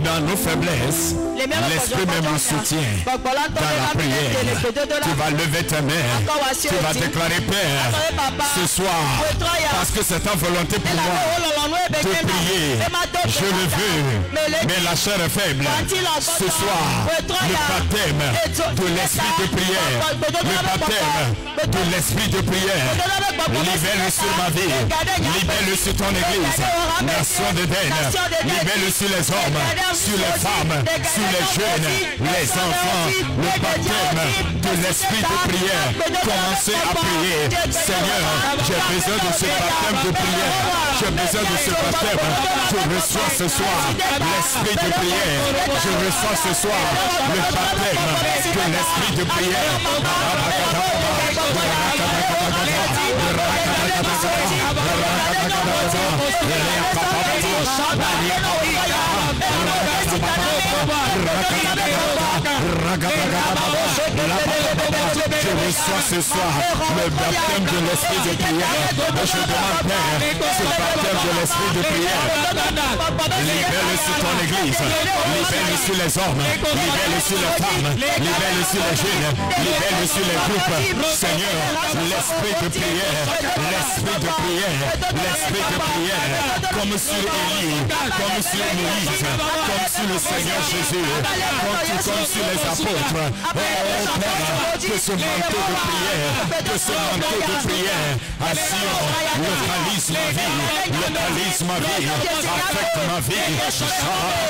Dans nos faiblesses, l'Esprit même nous soutient. Dans la prière, tu vas lever tes mains, tu vas déclarer Père, ce soir, parce que c'est ta volonté pour moi de prier. Je le veux, mais la chair est faible. Ce soir, le baptême de l'esprit de prière, le baptême de l'esprit de prière, libère-le sur ma vie, libère-le sur ton église, nation d'Éden, libère-le sur les hommes, sur les femmes, sur les jeunes, les enfants, le baptême de l'esprit de prière. Commencez à prier. Seigneur, j'ai besoin de ce baptême de prière. J'ai besoin de ce baptême. Je reçois ce soir l'esprit de prière. Je reçois ce soir le baptême de l'esprit de prière. Je reçois ce soir le baptême de l'esprit de prière. Je demande, Père, ce baptême de l'esprit de prière. Libère-le sur ton église, libère-le sur les hommes, libère-le sur les femmes, libère-le sur les jeunes, libère-le sur les groupes. Seigneur, l'esprit de prière, l'esprit de prière, l'esprit de prière, comme sur Élie, comme sur Moïse, comme sur le Seigneur Jésus, comme sur les apôtres. Oh Père, que ce manteau de prière, que ce manteau de prière assure, localise ma vie, localise ma vie, affecte ma vie.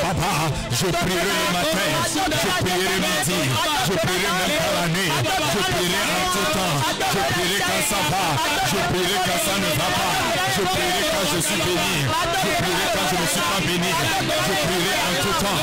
Papa, je prierai le matin, je prierai midi, je prierai même pour la nuit, je prierai en tout temps, je prierai quand ça va, je prierai quand ça ne va pas, je prierai quand je suis béni, je prierai quand je ne suis pas béni, je prierai en tout temps.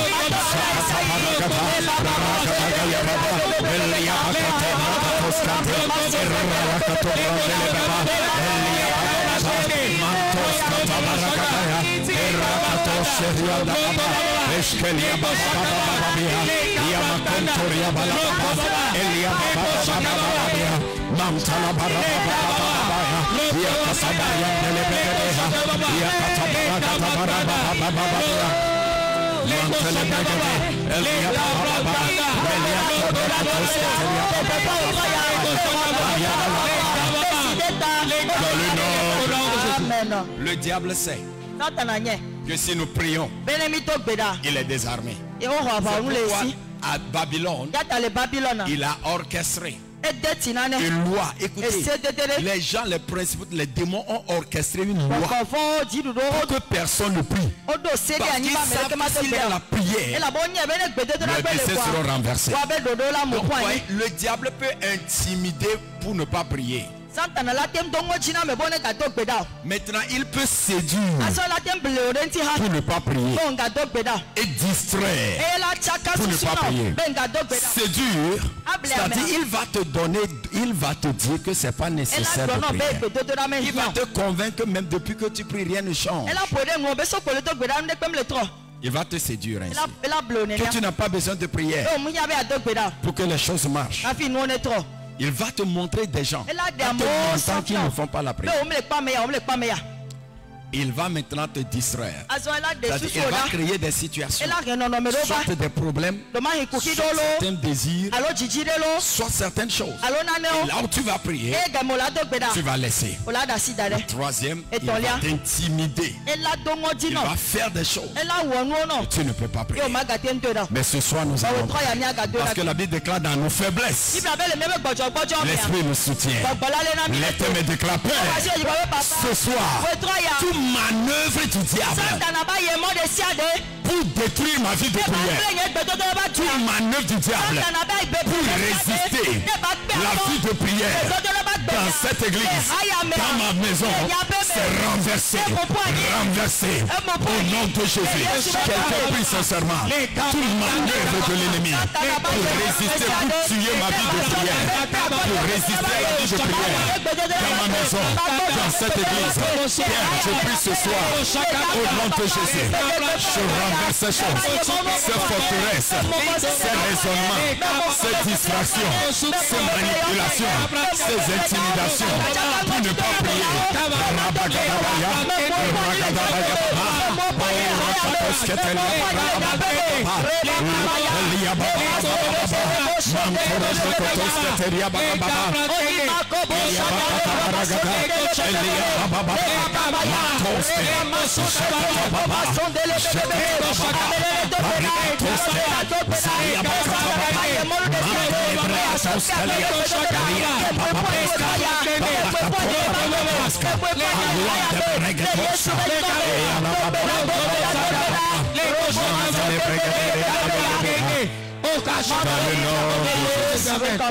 Le diable sait que si nous prions, il est désarmé. C'est pourquoi à Babylone, il a orchestré une loi. Écoutez, les gens, les principaux, les démons ont orchestré une loi pour que personne ne prie. Parce qu'ils savent que s'il y a la prière, les décès seront renversés. Donc, le diable peut intimider pour ne pas prier. Maintenant, il peut séduire pour ne pas prier et distraire pour ne pas prier. Séduire, c'est-à-dire il va te donner, il va te dire que c'est pas nécessaire de prier. Il va te convaincre que même depuis que tu pries, rien ne change. Il va te séduire ainsi. Que tu n'as pas besoin de prière pour que les choses marchent. Il va te montrer des gens qui ne font pas la prière. Il va maintenant te distraire. Il va créer des situations, soit des problèmes, soit certains désirs, soit certaines choses. Et là où tu vas prier, tu vas laisser. Le troisième, il va t'intimider. Il va faire des choses que tu ne peux pas prier. Mais ce soir, nous allons prier. Parce que la Bible déclare dans nos faiblesses, l'Esprit nous soutient. L'Éternel déclare paix. Ce soir, tout manœuvre du diable pour détruire ma vie de prière, toute manœuvre du diable pour résister la vie de prière dans cette église, dans ma maison, c'est renversé, renversé au nom de Jésus. Quelqu'un prie sincèrement, toute manœuvre de l'ennemi pour résister, pour tuer ma vie de prière, pour résister à la vie de prière dans ma maison, dans cette église. Père, je prie ce soir au nom de Jésus, je renverse ces choses, ces forteresses, ces raisonnements, ces distractions, ces manipulations, ces intimidations pour ne pas prier.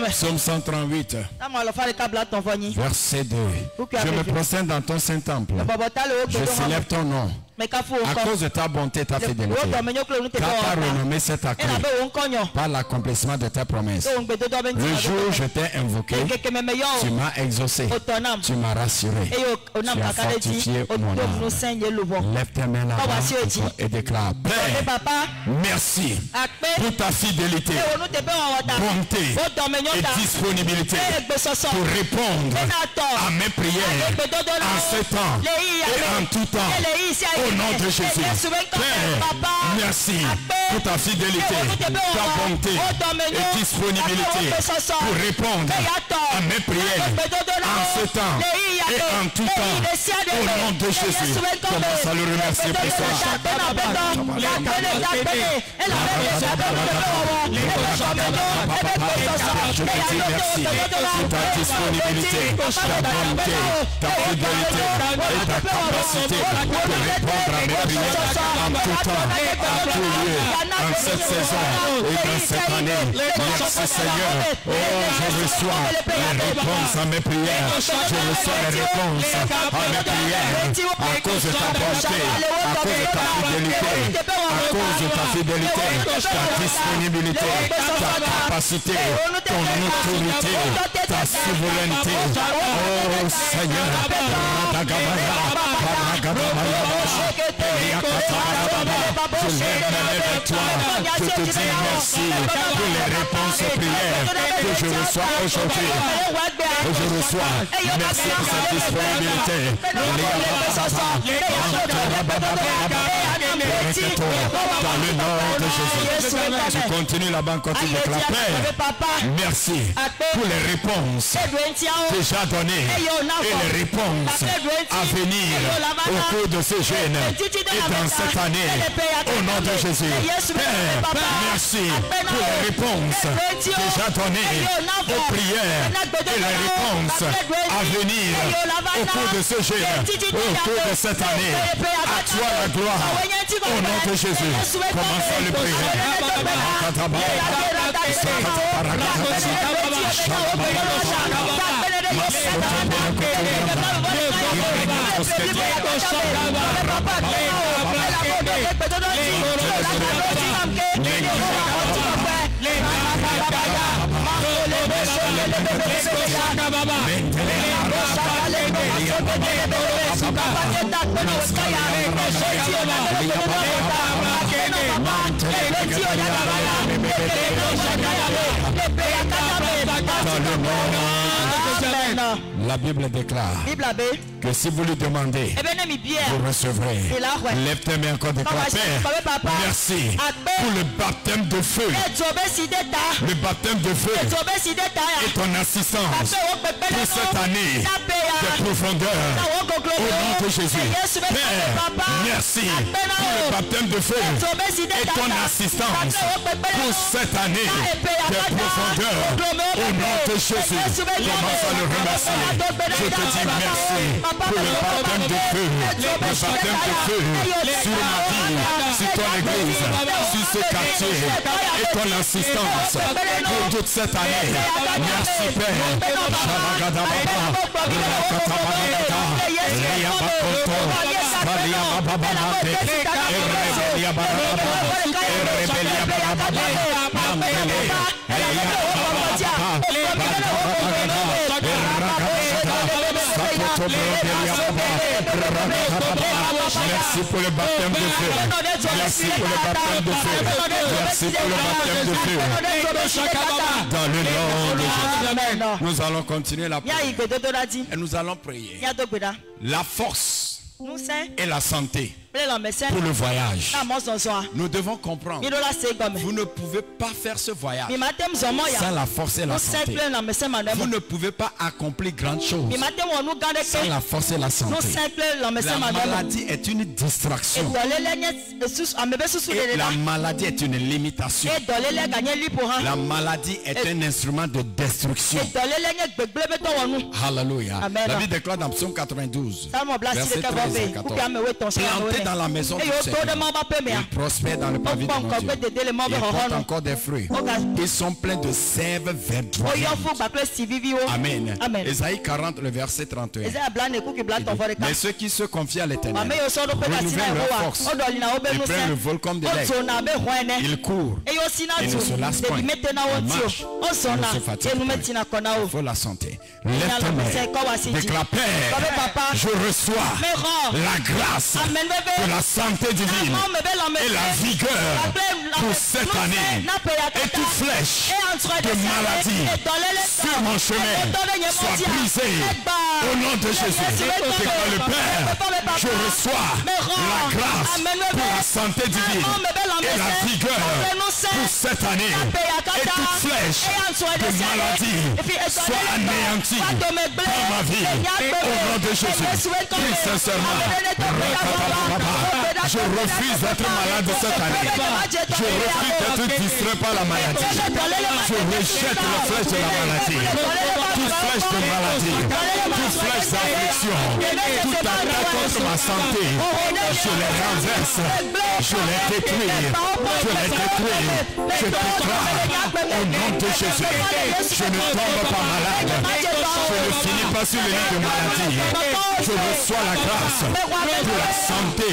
Psaume 138, verset 2. Je me procède dans ton saint temple, je célèbre ton nom. À cause de ta bonté, ta fidélité, car tu as renommé cet accueil par l'accomplissement de tes promesses. Le jour où je t'ai invoqué, tu m'as exaucé, tu m'as rassuré, tu as fortifié mon âme. Lève tes mains là-bas et déclare: Père, merci pour ta fidélité, bonté et disponibilité pour répondre à mes prières en ce temps et en tout temps. Au nom de Jésus, Père, merci pour ta fidélité, ta bonté et disponibilité pour répondre à mes prières en ce temps et en tout temps. Au nom de Jésus, commence à le remercier pour cela. Je te dis merci pour ta disponibilité, ta bonté, ta fidélité et ta capacité de répondre à mes prières en tout temps, en tout lieu, en cette saison et dans cette année. Merci Seigneur. Oh, je reçois les réponses à mes prières. Je reçois les réponses à mes prières à cause de ta bonté, à cause de ta fidélité, à cause de ta fidélité, ta disponibilité, ta capacité, ton autorité, ta souveraineté. Oh Seigneur, je lève mes mains vers toi. Je te dis merci pour les réponses aux prières que je reçois aujourd'hui. Je reçois. Merci pour cette disponibilité. Dans le nom de Jésus. Tu continues là-bas quand tu déclares. Merci pour les réponses déjà données et les réponses à venir au cours de ces jeunes et dans cette année. Au nom de Jésus. Père, merci pour les réponses déjà données aux prières et les réponses à venir au cours de ce jeûne, au cours de cette année. À toi la gloire. Au nom de Jésus. Commence à le prier. La Bible déclare que si vous lui demandez, vous recevrez. Lève tes mains encore, déclare. Père, merci pour le baptême de feu. Le baptême de feu et ton assistance pour cette année de profondeur. Au nom de Jésus. Père, merci pour le baptême de feu et ton assistance pour cette année de profondeur. Au nom de Jésus. Commence à le remercier. Je te dis merci pour le baptême de feu. Le baptême de feu sur ma vie, sur ton église, sur ce quartier et ton assistance pour toute cette année. Merci Père. Merci pour le baptême de feu. Merci pour le baptême de feu. Merci pour le baptême de feu. Dans le nom de Jésus. Nous allons continuer la prière. Et nous allons prier. La force et la santé pour le voyage. Nous devons comprendre. Vous ne pouvez pas faire ce voyage sans la force et la santé. Vous ne pouvez pas accomplir grandes choses sans la force et la santé. La maladie est une distraction. Et la maladie est une limitation. La maladie est un instrument de destruction. Alléluia. La Bible déclare dans Psaume 92, verset 13 et 14. Planté dans la maison du Seigneur, il prospère dans le pavillon de mon Dieu. Il porte encore des fruits. Ils sont pleins de sève verdoyante. Amen. Ésaïe 40, le verset 31. Mais ceux qui se confient à l'Éternel renouvellent leur force. Ils prennent le vol comme des legs. Ils courent. Ils ne se lassent point. Ils marchent. Ils ne se fatiguent point. Il faut la santé. Lève tes mains. Déclare, Père, je reçois la grâce de la santé divine et la vigueur pour cette année. Et toute flèche de maladie sur mon chemin soit brisée au nom de Jésus. Déclare le Père, je reçois la grâce pour la santé divine et la vigueur pour cette année. Et toute flèche de maladie soit anéantie dans ma vie au nom de Jésus. Prie sincèrement. Je refuse d'être malade cette année. Je refuse d'être distrait par la maladie. Je rejette la flèche de la maladie. Toute flèche de maladie, toute flèche d'affliction, toute attaque contre ma santé, je les renverse, je les détruis, je les détruis. Je déclare au nom de Jésus, je ne tombe pas malade, je ne finis pas sur le lit de maladie. Je reçois la grâce pour la santé,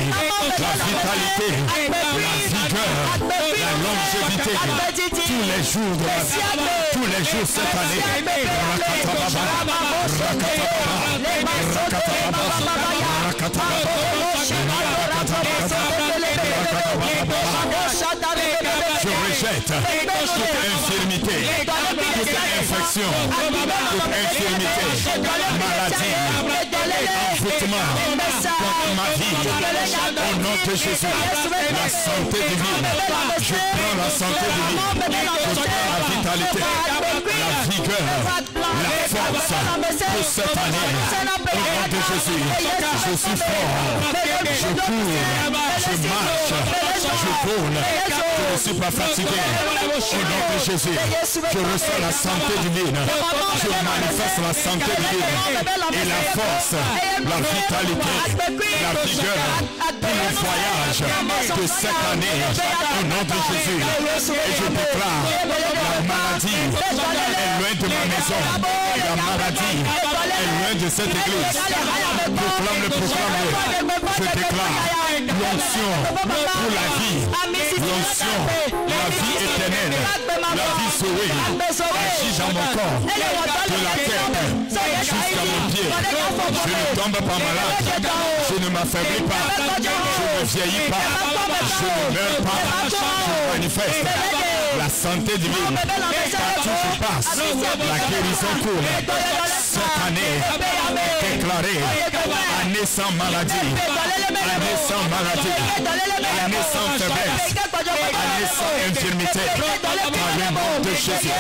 la vitalité, la vigueur, la longévité, tous les jours de ma vie, tous les jours cette année. Je rejette diabète, toute infirmité, toute infection, toute infirmité, maladie, envoûtement contre ma vie. Au nom de Jésus, la santé divine. Je prends la santé divine. Je prends la vitalité, la vigueur, la force pour cette année. Au nom de Jésus, je suis fort. Je cours, je marche, je roule. Je ne suis pas fatigué. Au nom de Jésus, je reçois la santé divine. Je manifeste la santé divine et la force, la vitalité, la vigueur pour le voyage de cette année. Au nom de Jésus, et je déclare la maladie est loin de ma maison. La maladie est loin de cette église. Proclame-le. Je déclare l'onction pour la vie, l'onction, la vie éternelle, la vie sauvée, agit dans mon corps, de la tête jusqu'à mon pied. Je ne tombe pas malade, je ne m'affaiblis pas, je ne vieillis pas, je ne meurs pas, je manifeste la santé divine. Partout où je passe, la guérison court. Cette année est déclarée année sans maladie, année sans maladie, année sans faiblesse, année sans infirmité. Dans le nom de Jésus.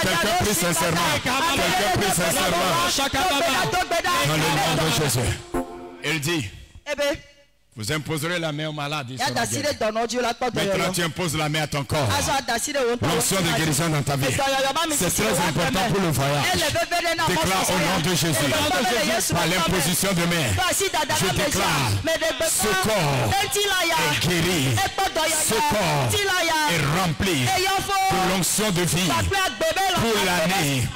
Quelqu'un prie sincèrement. Quelqu'un prie sincèrement. Dans le nom de Jésus. Il dit. Vous imposerez la main au malade. Maintenant tu imposes la main à ton corps. L'onction de guérison dans ta vie. C'est très important pour le voyage. Déclare au nom de Jésus. Par l'imposition de main. Je déclare ce corps est guéri. Ce corps est rempli pour l'onction de vie. Pour l'année.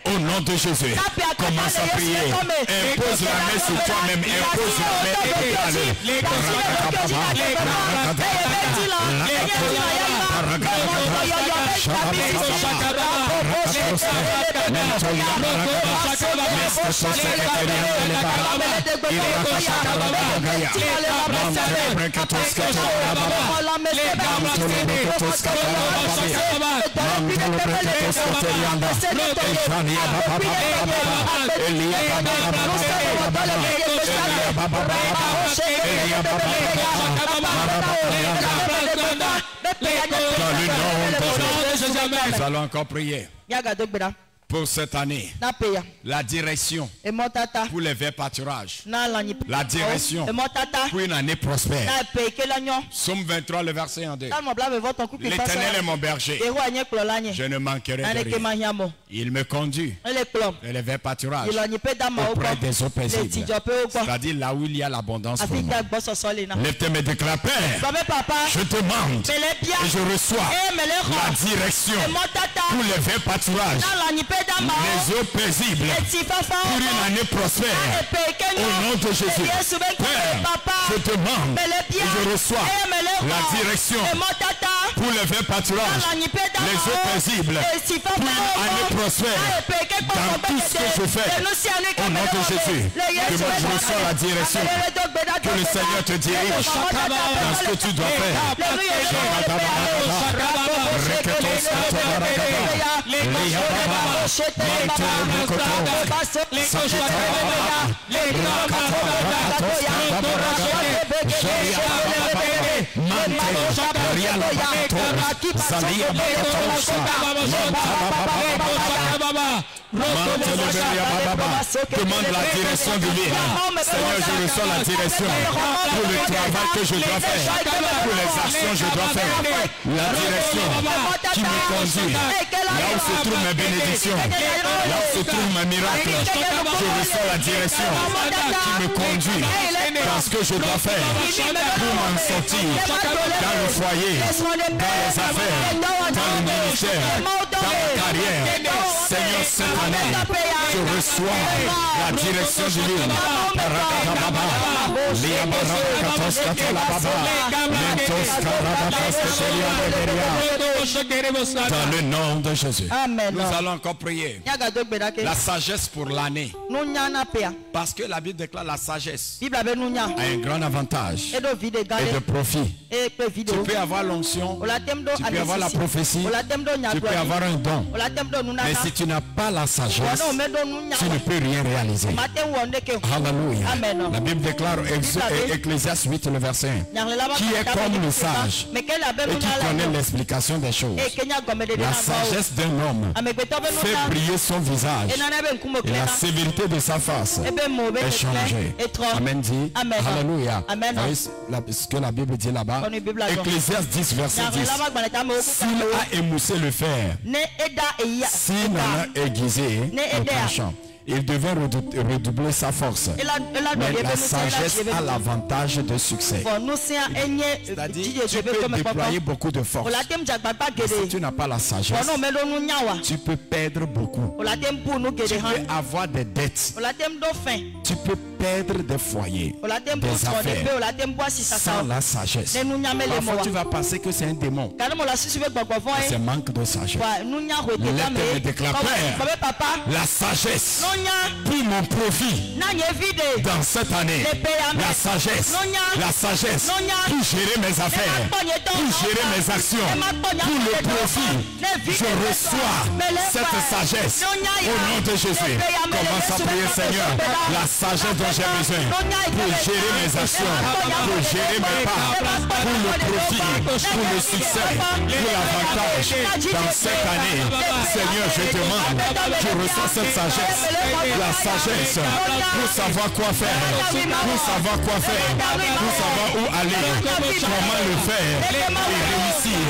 Au nom de Jésus, commence à prier. Impose la main sur toi-même. Impose la main et déclare-le. Nous allons encore prier pour cette année. La direction pour les verts pâturages. La direction pour une année prospère. Somme 23, le verset 1-2. L'Éternel est mon berger. Je ne manquerai de rien. Il me conduit vers les verts pâturages auprès des eaux paisibles. C'est-à-dire là où il y a l'abondance pour moi. Lève tes mains, déclare, Père, je demande et je reçois la direction pour les verts pâturages, les eaux paisibles, pour une année prospère. Au nom de Jésus, Père, je demande et je reçois la direction pour les verts pâturages, les eaux paisibles, pour une année prospère dans tout ce que je fais. Au nom de Jésus, que moi je reçois la direction, que le Seigneur te dirige dans ce que tu dois faire. Demande la direction divine. Seigneur, je reçois la direction pour le travail que je dois faire, pour les actions que je dois faire. La direction qui me conduit là où se trouvent mes bénédictions, là où se trouvent mes miracles. Je reçois la direction qui me conduit dans ce que je dois faire pour m'en sortir dans le foyer, dans les affaires, dans le ministère, dans la barrières. Seigneur, cette année, je reçois la direction divine. Dans le nom de Jésus. Nous allons encore prier. La sagesse pour l'année. Parce que la Bible déclare la sagesse a un grand avantage et de profit. Tu peux avoir l'onction, tu peux avoir la prophétie, tu peux avoir un don. Mais si tu n'as pas la sagesse, tu ne peux rien réaliser. Alléluia. La Bible déclare Ecclésiaste 8, le verset 1. Qui est comme le sage et qui connaît l'explication des choses. La sagesse d'un homme fait briller son visage et la sévérité de sa face est changée. Amen dit. Alléluia. Voyez ce que la Bible dit là-bas. Ecclésiaste 10, verset 10. S'il a émoussé le fer, s'il en a aiguisé le tranchant, il devait redoubler sa force. Mais la sagesse a l'avantage de succès. C'est-à-dire, tu peux déployer beaucoup de force. Mais si tu n'as pas la sagesse, tu peux perdre beaucoup. Tu peux avoir des dettes. Tu peux perdre des foyers, des affaires, sans la sagesse. Parfois, tu vas penser que c'est un démon. C'est manque de sagesse. L'être me déclare, Père, la sagesse pour mon profit dans cette année. La sagesse pour gérer mes affaires, pour gérer mes actions, pour le profit. Je reçois cette sagesse au nom de Jésus. Commence à prier, Seigneur, la sagesse dont j'ai besoin pour gérer mes actions, pour gérer mes pas, pour le profit, pour le succès, pour l'avantage dans cette année. Seigneur, je demande, je reçois cette sagesse. La sagesse pour savoir quoi faire, pour savoir quoi faire, pour savoir où aller, comment le faire et réussir.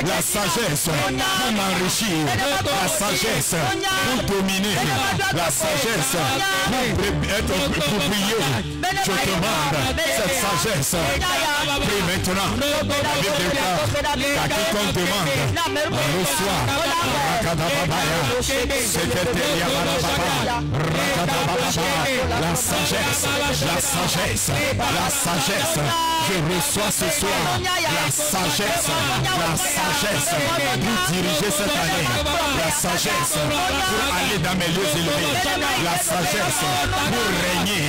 La sagesse pour m'enrichir, la sagesse pour dominer, la sagesse pour briller. Je demande cette sagesse. Prie maintenant. La Bible déclare qu'à quiconque demande, on reçoit. La sagesse, la sagesse, la sagesse. Je reçois ce soir la sagesse pour diriger cette année, la sagesse pour aller dans mes lieux élevés, la sagesse pour régner,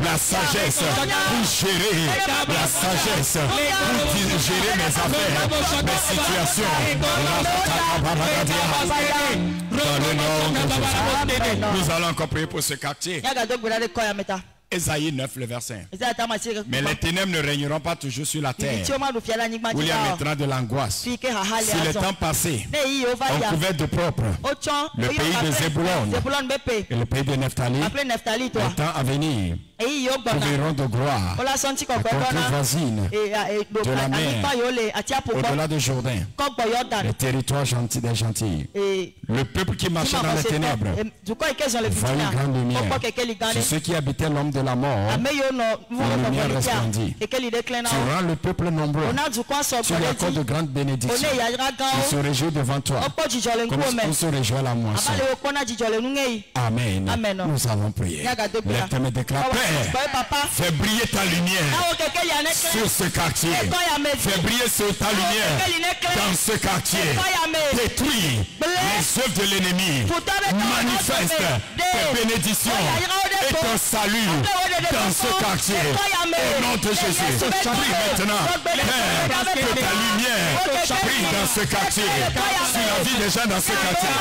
la sagesse pour gérer, la sagesse pour gérer mes affaires, mes situations. Dans le nom de Jésus. Nous allons encore prier pour ce quartier. Esaïe 9, le verset 1. Mais les ténèbres ne régneront pas toujours sur la terre, où il y a maintenant de l'angoisse. Si le temps passé, on couvert de propre le pays de Zébulon et le pays de Nephtali, le temps à venir couvriront de gloire les contrées voisines de la mer, au-delà du Jourdain, les territoires gentils des gentils. Le peuple qui marchait dans les ténèbres voit une grande lumière. C'est ceux qui habitaient l'homme de la mort, la lumière resplendit. Tu rends le peuple nombreux, tu lui accordes de grandes bénédictions. Il se réjouit devant toi, comme on se réjouit à la moisson. Amen. Nous allons prier. L'Éternel me déclare, Père, fais briller ta lumière sur ce quartier. Fais briller ta lumière dans ce quartier. Détruis les œuvres de l'ennemi. Manifeste tes bénédictions et ton salut dans ce quartier. Au nom de Jésus, prie maintenant, Père, que ta lumière brille dans ce quartier, sur la vie des gens dans ce quartier.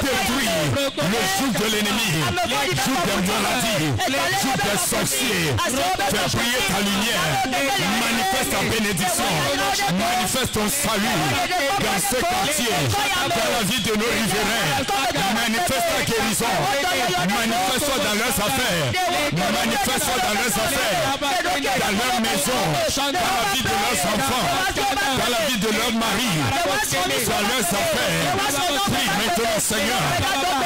Détruis le joug de l'ennemi, joug des maladies, joug des sorciers. Fais briller ta lumière, manifeste ta bénédiction, manifeste ton salut dans ce quartier, dans la vie de nos riverains. Manifeste ta guérison, manifeste-toi dans leurs affaires, manifeste-toi dans leurs affaires, dans leur maison, dans la vie de leurs enfants, dans la vie de leur mari, dans leurs affaires. Prie maintenant, Seigneur,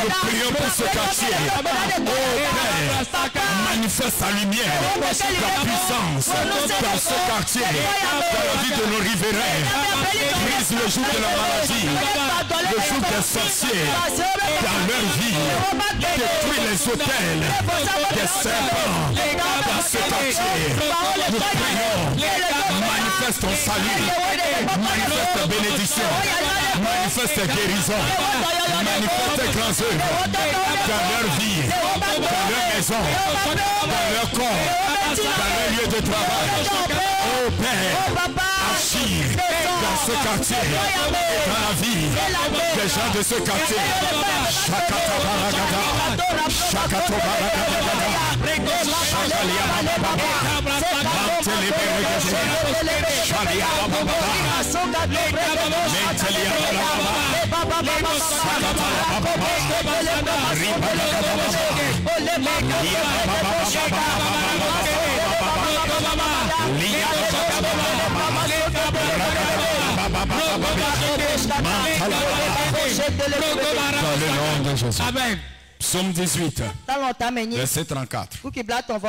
nous prions pour ce quartier. Oh Père, manifeste ta lumière, ta puissance dans ce quartier, dans la vie de nos riverains. Brise le joug de la maladie, Le joug des sorciers dans leur vie. Détruis les hôtels des serpents dans ce quartier. Nous prions. Manifeste ton salut. Manifeste ta bénédiction. Manifeste guérison. Manifeste grands œuvres dans leur vie, dans leur maison, dans leur corps, dans leur lieu de travail. Oh Père, agis dans ce quartier et dans la vie des gens de ce quartier. Shakata Baragada, Shakato Baragada, Shakalia Baba, Mantele Beregade, Shalia Baba, Mentelia Baba, Sakata Baba, Riba dans le nom de Jésus. Amen. Psaume 18, verset 34.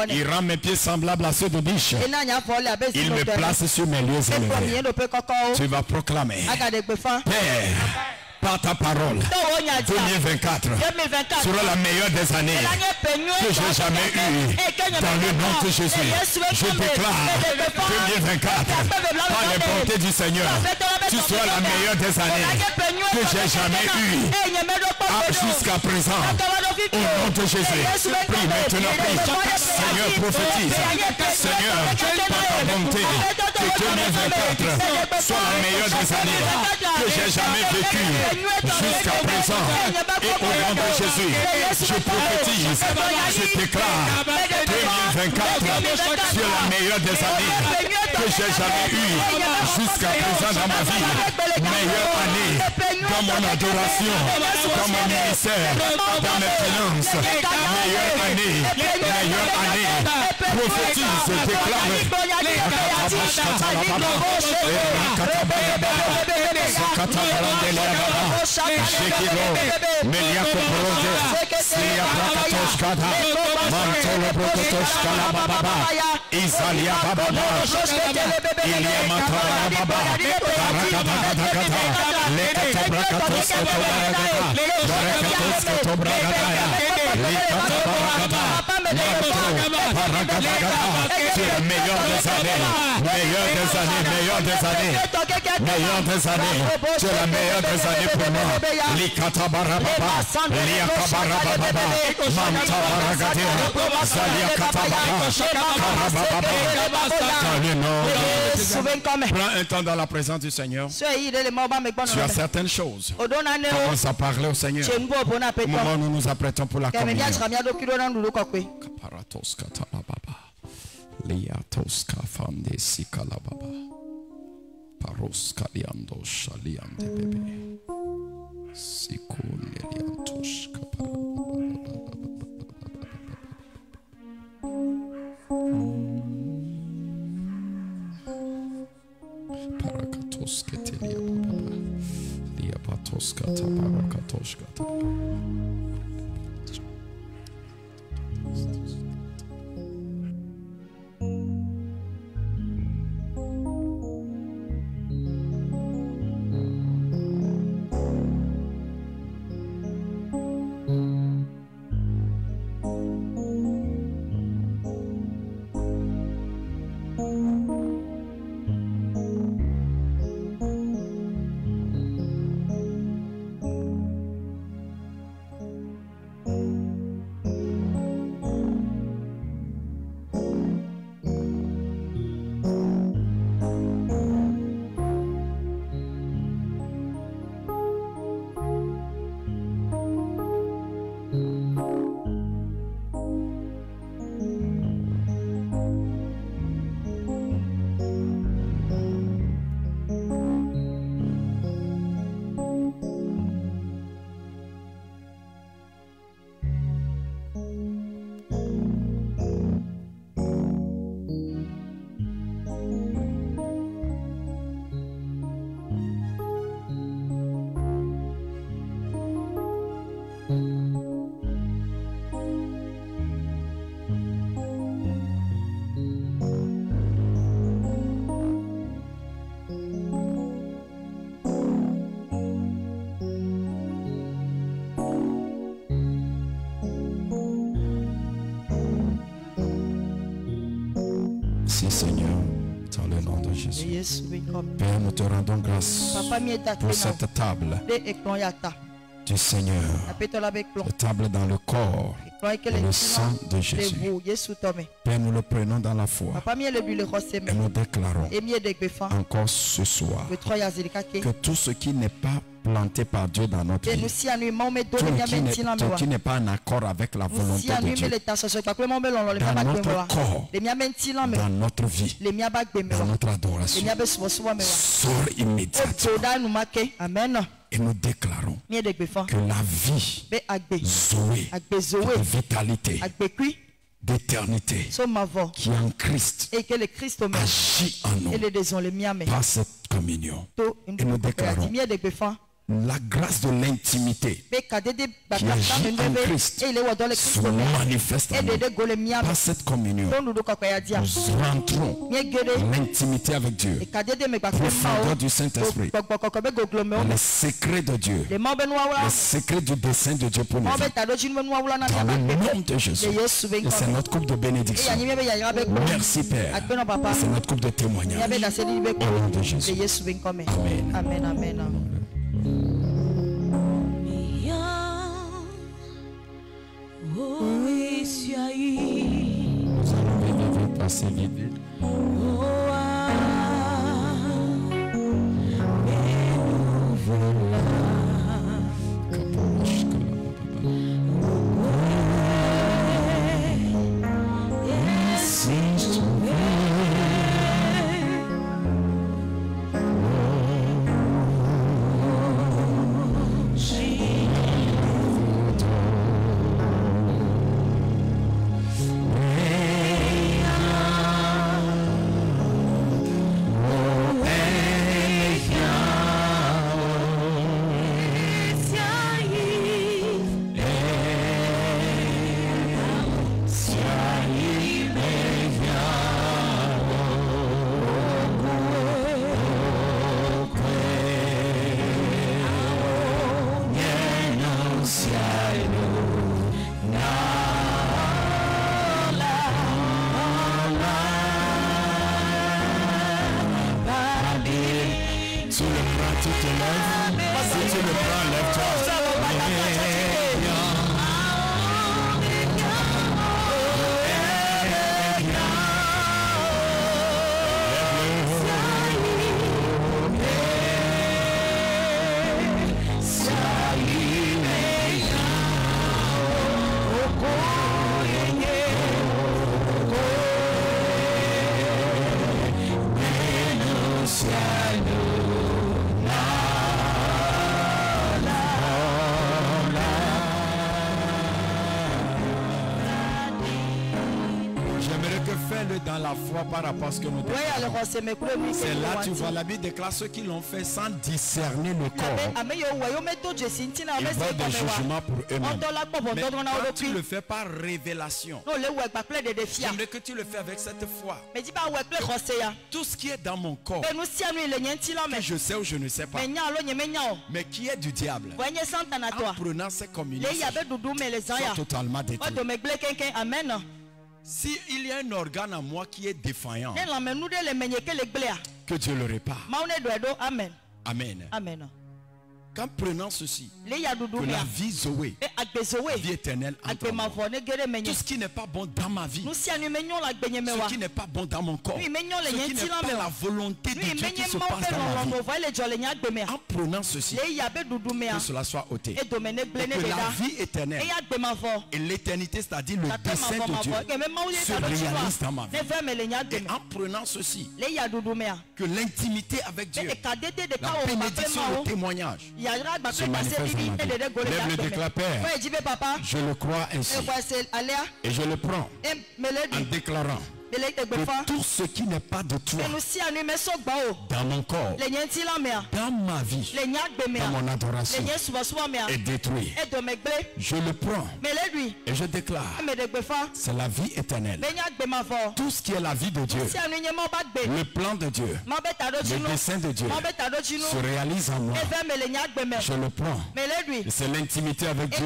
Il rend mes pieds semblables à ceux de biche. Il me place sur mes lieux élevés. Tu vas proclamer, Père, par ta parole, 2024 sera la meilleure des années que j'ai jamais eue. Dans le nom de Jésus, je déclare 2024, par les bontés du Seigneur, tu seras la meilleure des années que j'ai jamais eue. Jusqu'à présent, au nom de Jésus, prie maintenant, prie. Seigneur, prophétise. Seigneur, par ta bonté, que 2024 soit la meilleure des années que j'ai jamais vécue. Jusqu'à présent, et au nom de Jésus, je prophétise, je déclare 2024 sur la meilleure des années que j'ai jamais eue jusqu'à présent dans ma vie. Meilleure année dans mon adoration, dans mon ministère, dans mes finances. Meilleure année, prophétise, déclare. Shekiro, Meliako Prode, Sia Brakatoshkada, Mantolo Brokotoshkala Baba, Isalia Baba, Ilia Matara Baba, Barakadagada, Lekata Brakatoska Tobaragada, Barakatoska Tobragadaya, Lekata Barakada, Manto, Baragadagada, c'est le meilleur des années, meilleur des années, meilleur des années, meilleur des années, c'est la meilleure des années pour moi. Likata Barababa, Liaka Barababa, Manta Baragadea, Zalia Katababa, Karababa, dans le nom de Jésus. Prends un temps dans la présence du Seigneur. Tu as certaines choses. Commence à parler au Seigneur. Au moment où nous nous apprêtons pour la communion. Kaparatos Katalababa, Liatos Kafande Sikalababa, Paros Kaliando Shaliande Bebe. Sikuneliantos Parakatos Ketelia Baba, Liapatos Kata Parakatos Kata. Merci Seigneur, dans le nom de Jésus. Père, nous te rendons grâce pour cette table du Seigneur, la table dans le corps et le sang de Jésus. Père, nous le prenons dans la foi et nous déclarons encore ce soir que tout ce qui n'est pas planté par Dieu dans notre vie, tout qui n'est pas en accord avec la volonté de Dieu, dans notre corps, dans notre vie, dans notre adoration, sort immédiatement. Et nous déclarons que la vie, Zoé, de vitalité, d'éternité, qui est en Christ, agit en nous par cette communion. Et nous déclarons la grâce de l'intimité qui agit en Christ se manifeste en nous. Par cette communion, nous rentrons dans l'intimité avec Dieu, profondeur du Saint-Esprit, les secrets de Dieu, les secrets du dessein de Dieu pour nous. Dans le nom de Jésus. Et c'est notre coupe de bénédiction. Merci Père. C'est notre coupe de témoignage. Au nom de Jésus. Amen. Amen. Amen. Nous allons vite passer vite. Dans la foi par rapport à ce que nous déclarons. C'est là tu vois la Bible déclare ceux qui l'ont fait sans discerner le corps. Ils voient des jugements pour eux-mêmes. Mais quand tu le fais par révélation, j'aimerais que tu le fais avec cette foi. Tout ce qui est dans mon corps, que je sais ou je ne sais pas, mais qui est du diable, en prenant ces communions, soit totalement détruit. S'il y a un organe en moi qui est défaillant, que Dieu le répare. Amen. Amen. Qu'en prenant ceci, que la vie Zoé, la vie éternelle entre moi. Tout ce qui n'est pas bon dans ma vie, ce qui n'est pas bon dans mon corps, ce qui n'est pas la volonté de Dieu qui se passe dans ma vie, en prenant ceci, que cela soit ôté. Et que la vie éternelle et l'éternité, c'est-à-dire le dessein de Dieu, se réalise dans ma vie. Et en prenant ceci, que l'intimité avec Dieu, la bénédiction, le témoignage, se manifeste dans ma vie. Lève le déclare, Père. Je le crois ainsi. Et je le prends en déclarant que tout ce qui n'est pas de toi dans mon corps, dans ma vie, dans mon adoration est détruit. Je le prends et je déclare c'est la vie éternelle. Tout ce qui est la vie de Dieu, le plan de Dieu, le dessein de Dieu se réalise en moi. Je le prends. C'est l'intimité avec Dieu,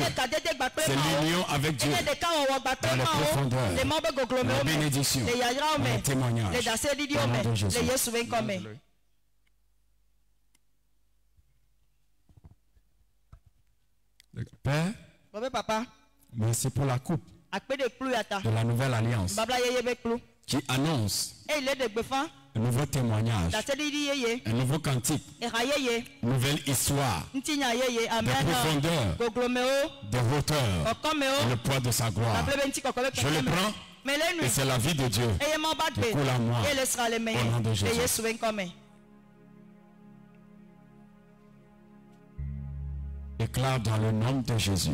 c'est l'union avec Dieu dans les profondeurs, la bénédiction, un témoignage. Au nom de Jésus. Père, merci pour la coupe de la nouvelle alliance qui annonce un nouveau témoignage, un nouveau cantique, une nouvelle histoire, de profondeur, de hauteur, et le poids de sa gloire. Je le prends et c'est la vie de Dieu qui coule à moi au nom de Jésus. Déclare dans le nom de Jésus.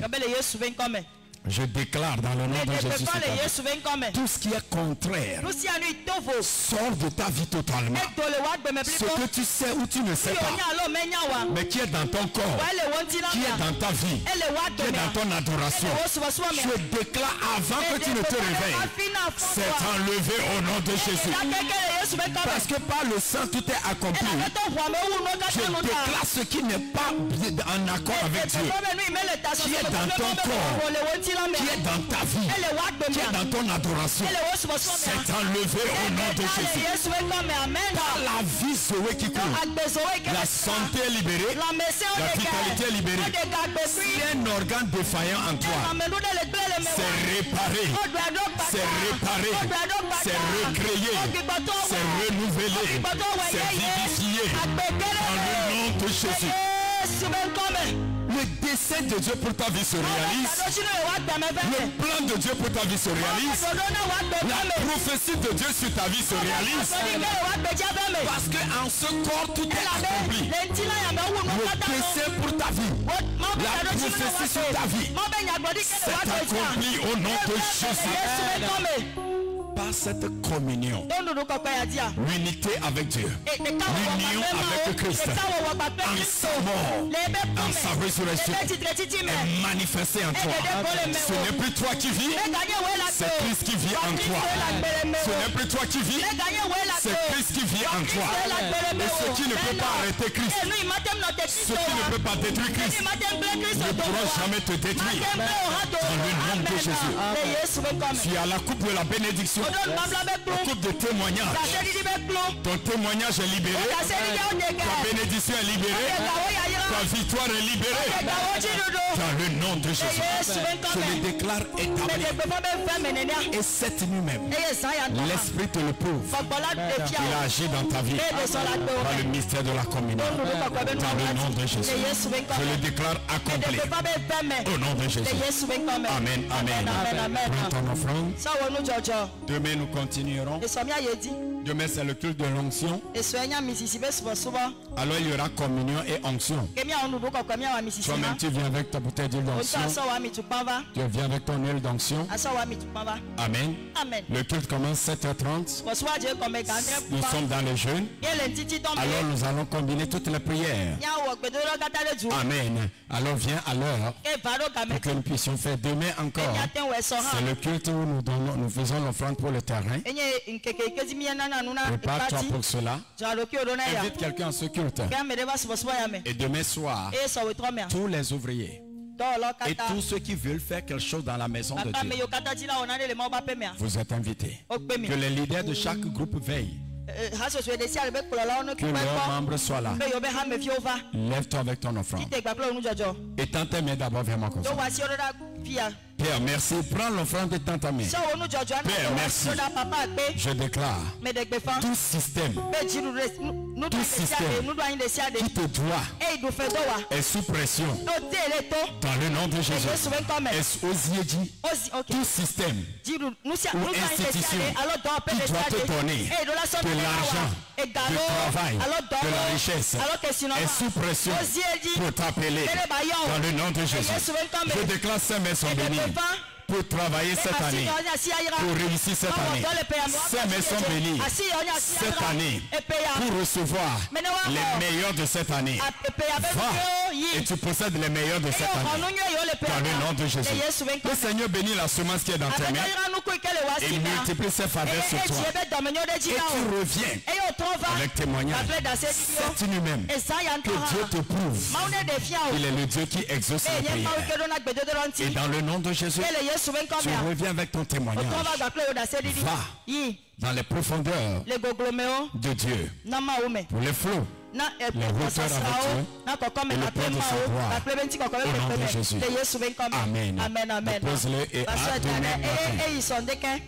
Je déclare dans le nom de Jésus tout ce qui est contraire sort de ta vie totalement. Ce que tu sais ou tu ne sais pas, mais qui est dans ton corps, qui est dans ta vie, qui est dans ton adoration, je déclare avant que tu ne te réveilles, c'est enlevé au nom de Jésus. Parce que par le sang tout est accompli. Je déclare ce qui n'est pas en accord avec Dieu, qui est dans ton corps, qui est dans ta vie, qui est dans ton adoration, c'est enlevé au nom de Jésus. Par la vie Zoé qui coule, la santé est libérée, la vitalité est libérée. Si un organe défaillant en toi, c'est réparé, c'est recréé, c'est renouvelé, c'est vivifié dans le nom de Jésus. Le dessein de Dieu pour ta vie se réalise. Le plan de Dieu pour ta vie se réalise. La prophétie de Dieu sur ta vie se réalise. Parce qu'en ce corps tout est accompli. Le dessein pour ta vie, la prophétie sur ta vie, c'est accompli au nom de Jésus. Par cette communion, l'unité avec Dieu, l'union avec Christ, en sa mort, en sa résurrection, est manifestée en toi. Ce n'est plus toi qui vis, c'est Christ qui vit en toi. Ce n'est plus toi qui vis, c'est Christ qui vit en toi. Et ce qui ne peut pas arrêter Christ, ce qui ne peut pas détruire Christ, ne pourra jamais te détruire. Dans le nom de Jésus. Tu as la coupe de la bénédiction, la coupe de témoignage. Ton témoignage est libéré, ta bénédiction est libérée, ta victoire est libérée. Dans le nom de Jésus, je le déclare établi. Et cette nuit même, l'Esprit te le prouve. Il a agi dans ta vie par le mystère de la communion. Dans le nom de Jésus, je le déclare accompli. Au nom de Jésus. Amen, amen. Prends ton offrande. Demain nous continuerons. Demain c'est le culte de l'onction. Alors il y aura communion et onction. Toi-même tu viens avec ta bouteille d'huile d'onction. Tu viens avec ton huile d'onction. Amen. Le culte commence 7h30. Nous sommes dans le jeûne. Alors nous allons combiner toutes les prières. Amen. Alors viens à l'heure pour que nous puissions faire demain encore. C'est le culte où nous faisons l'offrande pour le terrain. Prépare-toi pour cela. Invite quelqu'un à ce culte. Et demain soir, tous les ouvriers et tous ceux qui veulent faire quelque chose dans la maison de Dieu, vous êtes invités. Que les leaders de chaque groupe veillent. Que leurs membres soient là. Lève-toi avec ton offrande. Et tends tes mains d'abord vers moi comme ça. Père, merci. Prends l'offrande et tends ta main. Père, merci. Je déclare tout système qui te doit est sous pression. Dans le nom de Jésus. Tout système ou institution qui doit te donner de l'argent, du travail, de la richesse est sous pression pour t'appeler. Dans le nom de Jésus. Je déclare ces mains sont bénies pour travailler cette année, pour réussir cette année. Ces mains sont bénies cette année pour recevoir les meilleurs de cette année. Va Et tu possèdes les meilleurs de cette année. Dans le nom de Jésus. Le Seigneur bénit la semence qui est dans tes mains. Et multiplie ses faveurs sur toi. Et tu reviens avec témoignage. C'est lui-même que Dieu te prouve. Il est le Dieu qui exauce les prières. Et dans le nom de Jésus, tu reviens avec ton témoignage. Va dans les profondeurs de Dieu. Pour les flots. Les hauteurs avec Dieu et le plein de sa gloire. Au nom de Jésus. Amen. Dépose-le et à demain matin.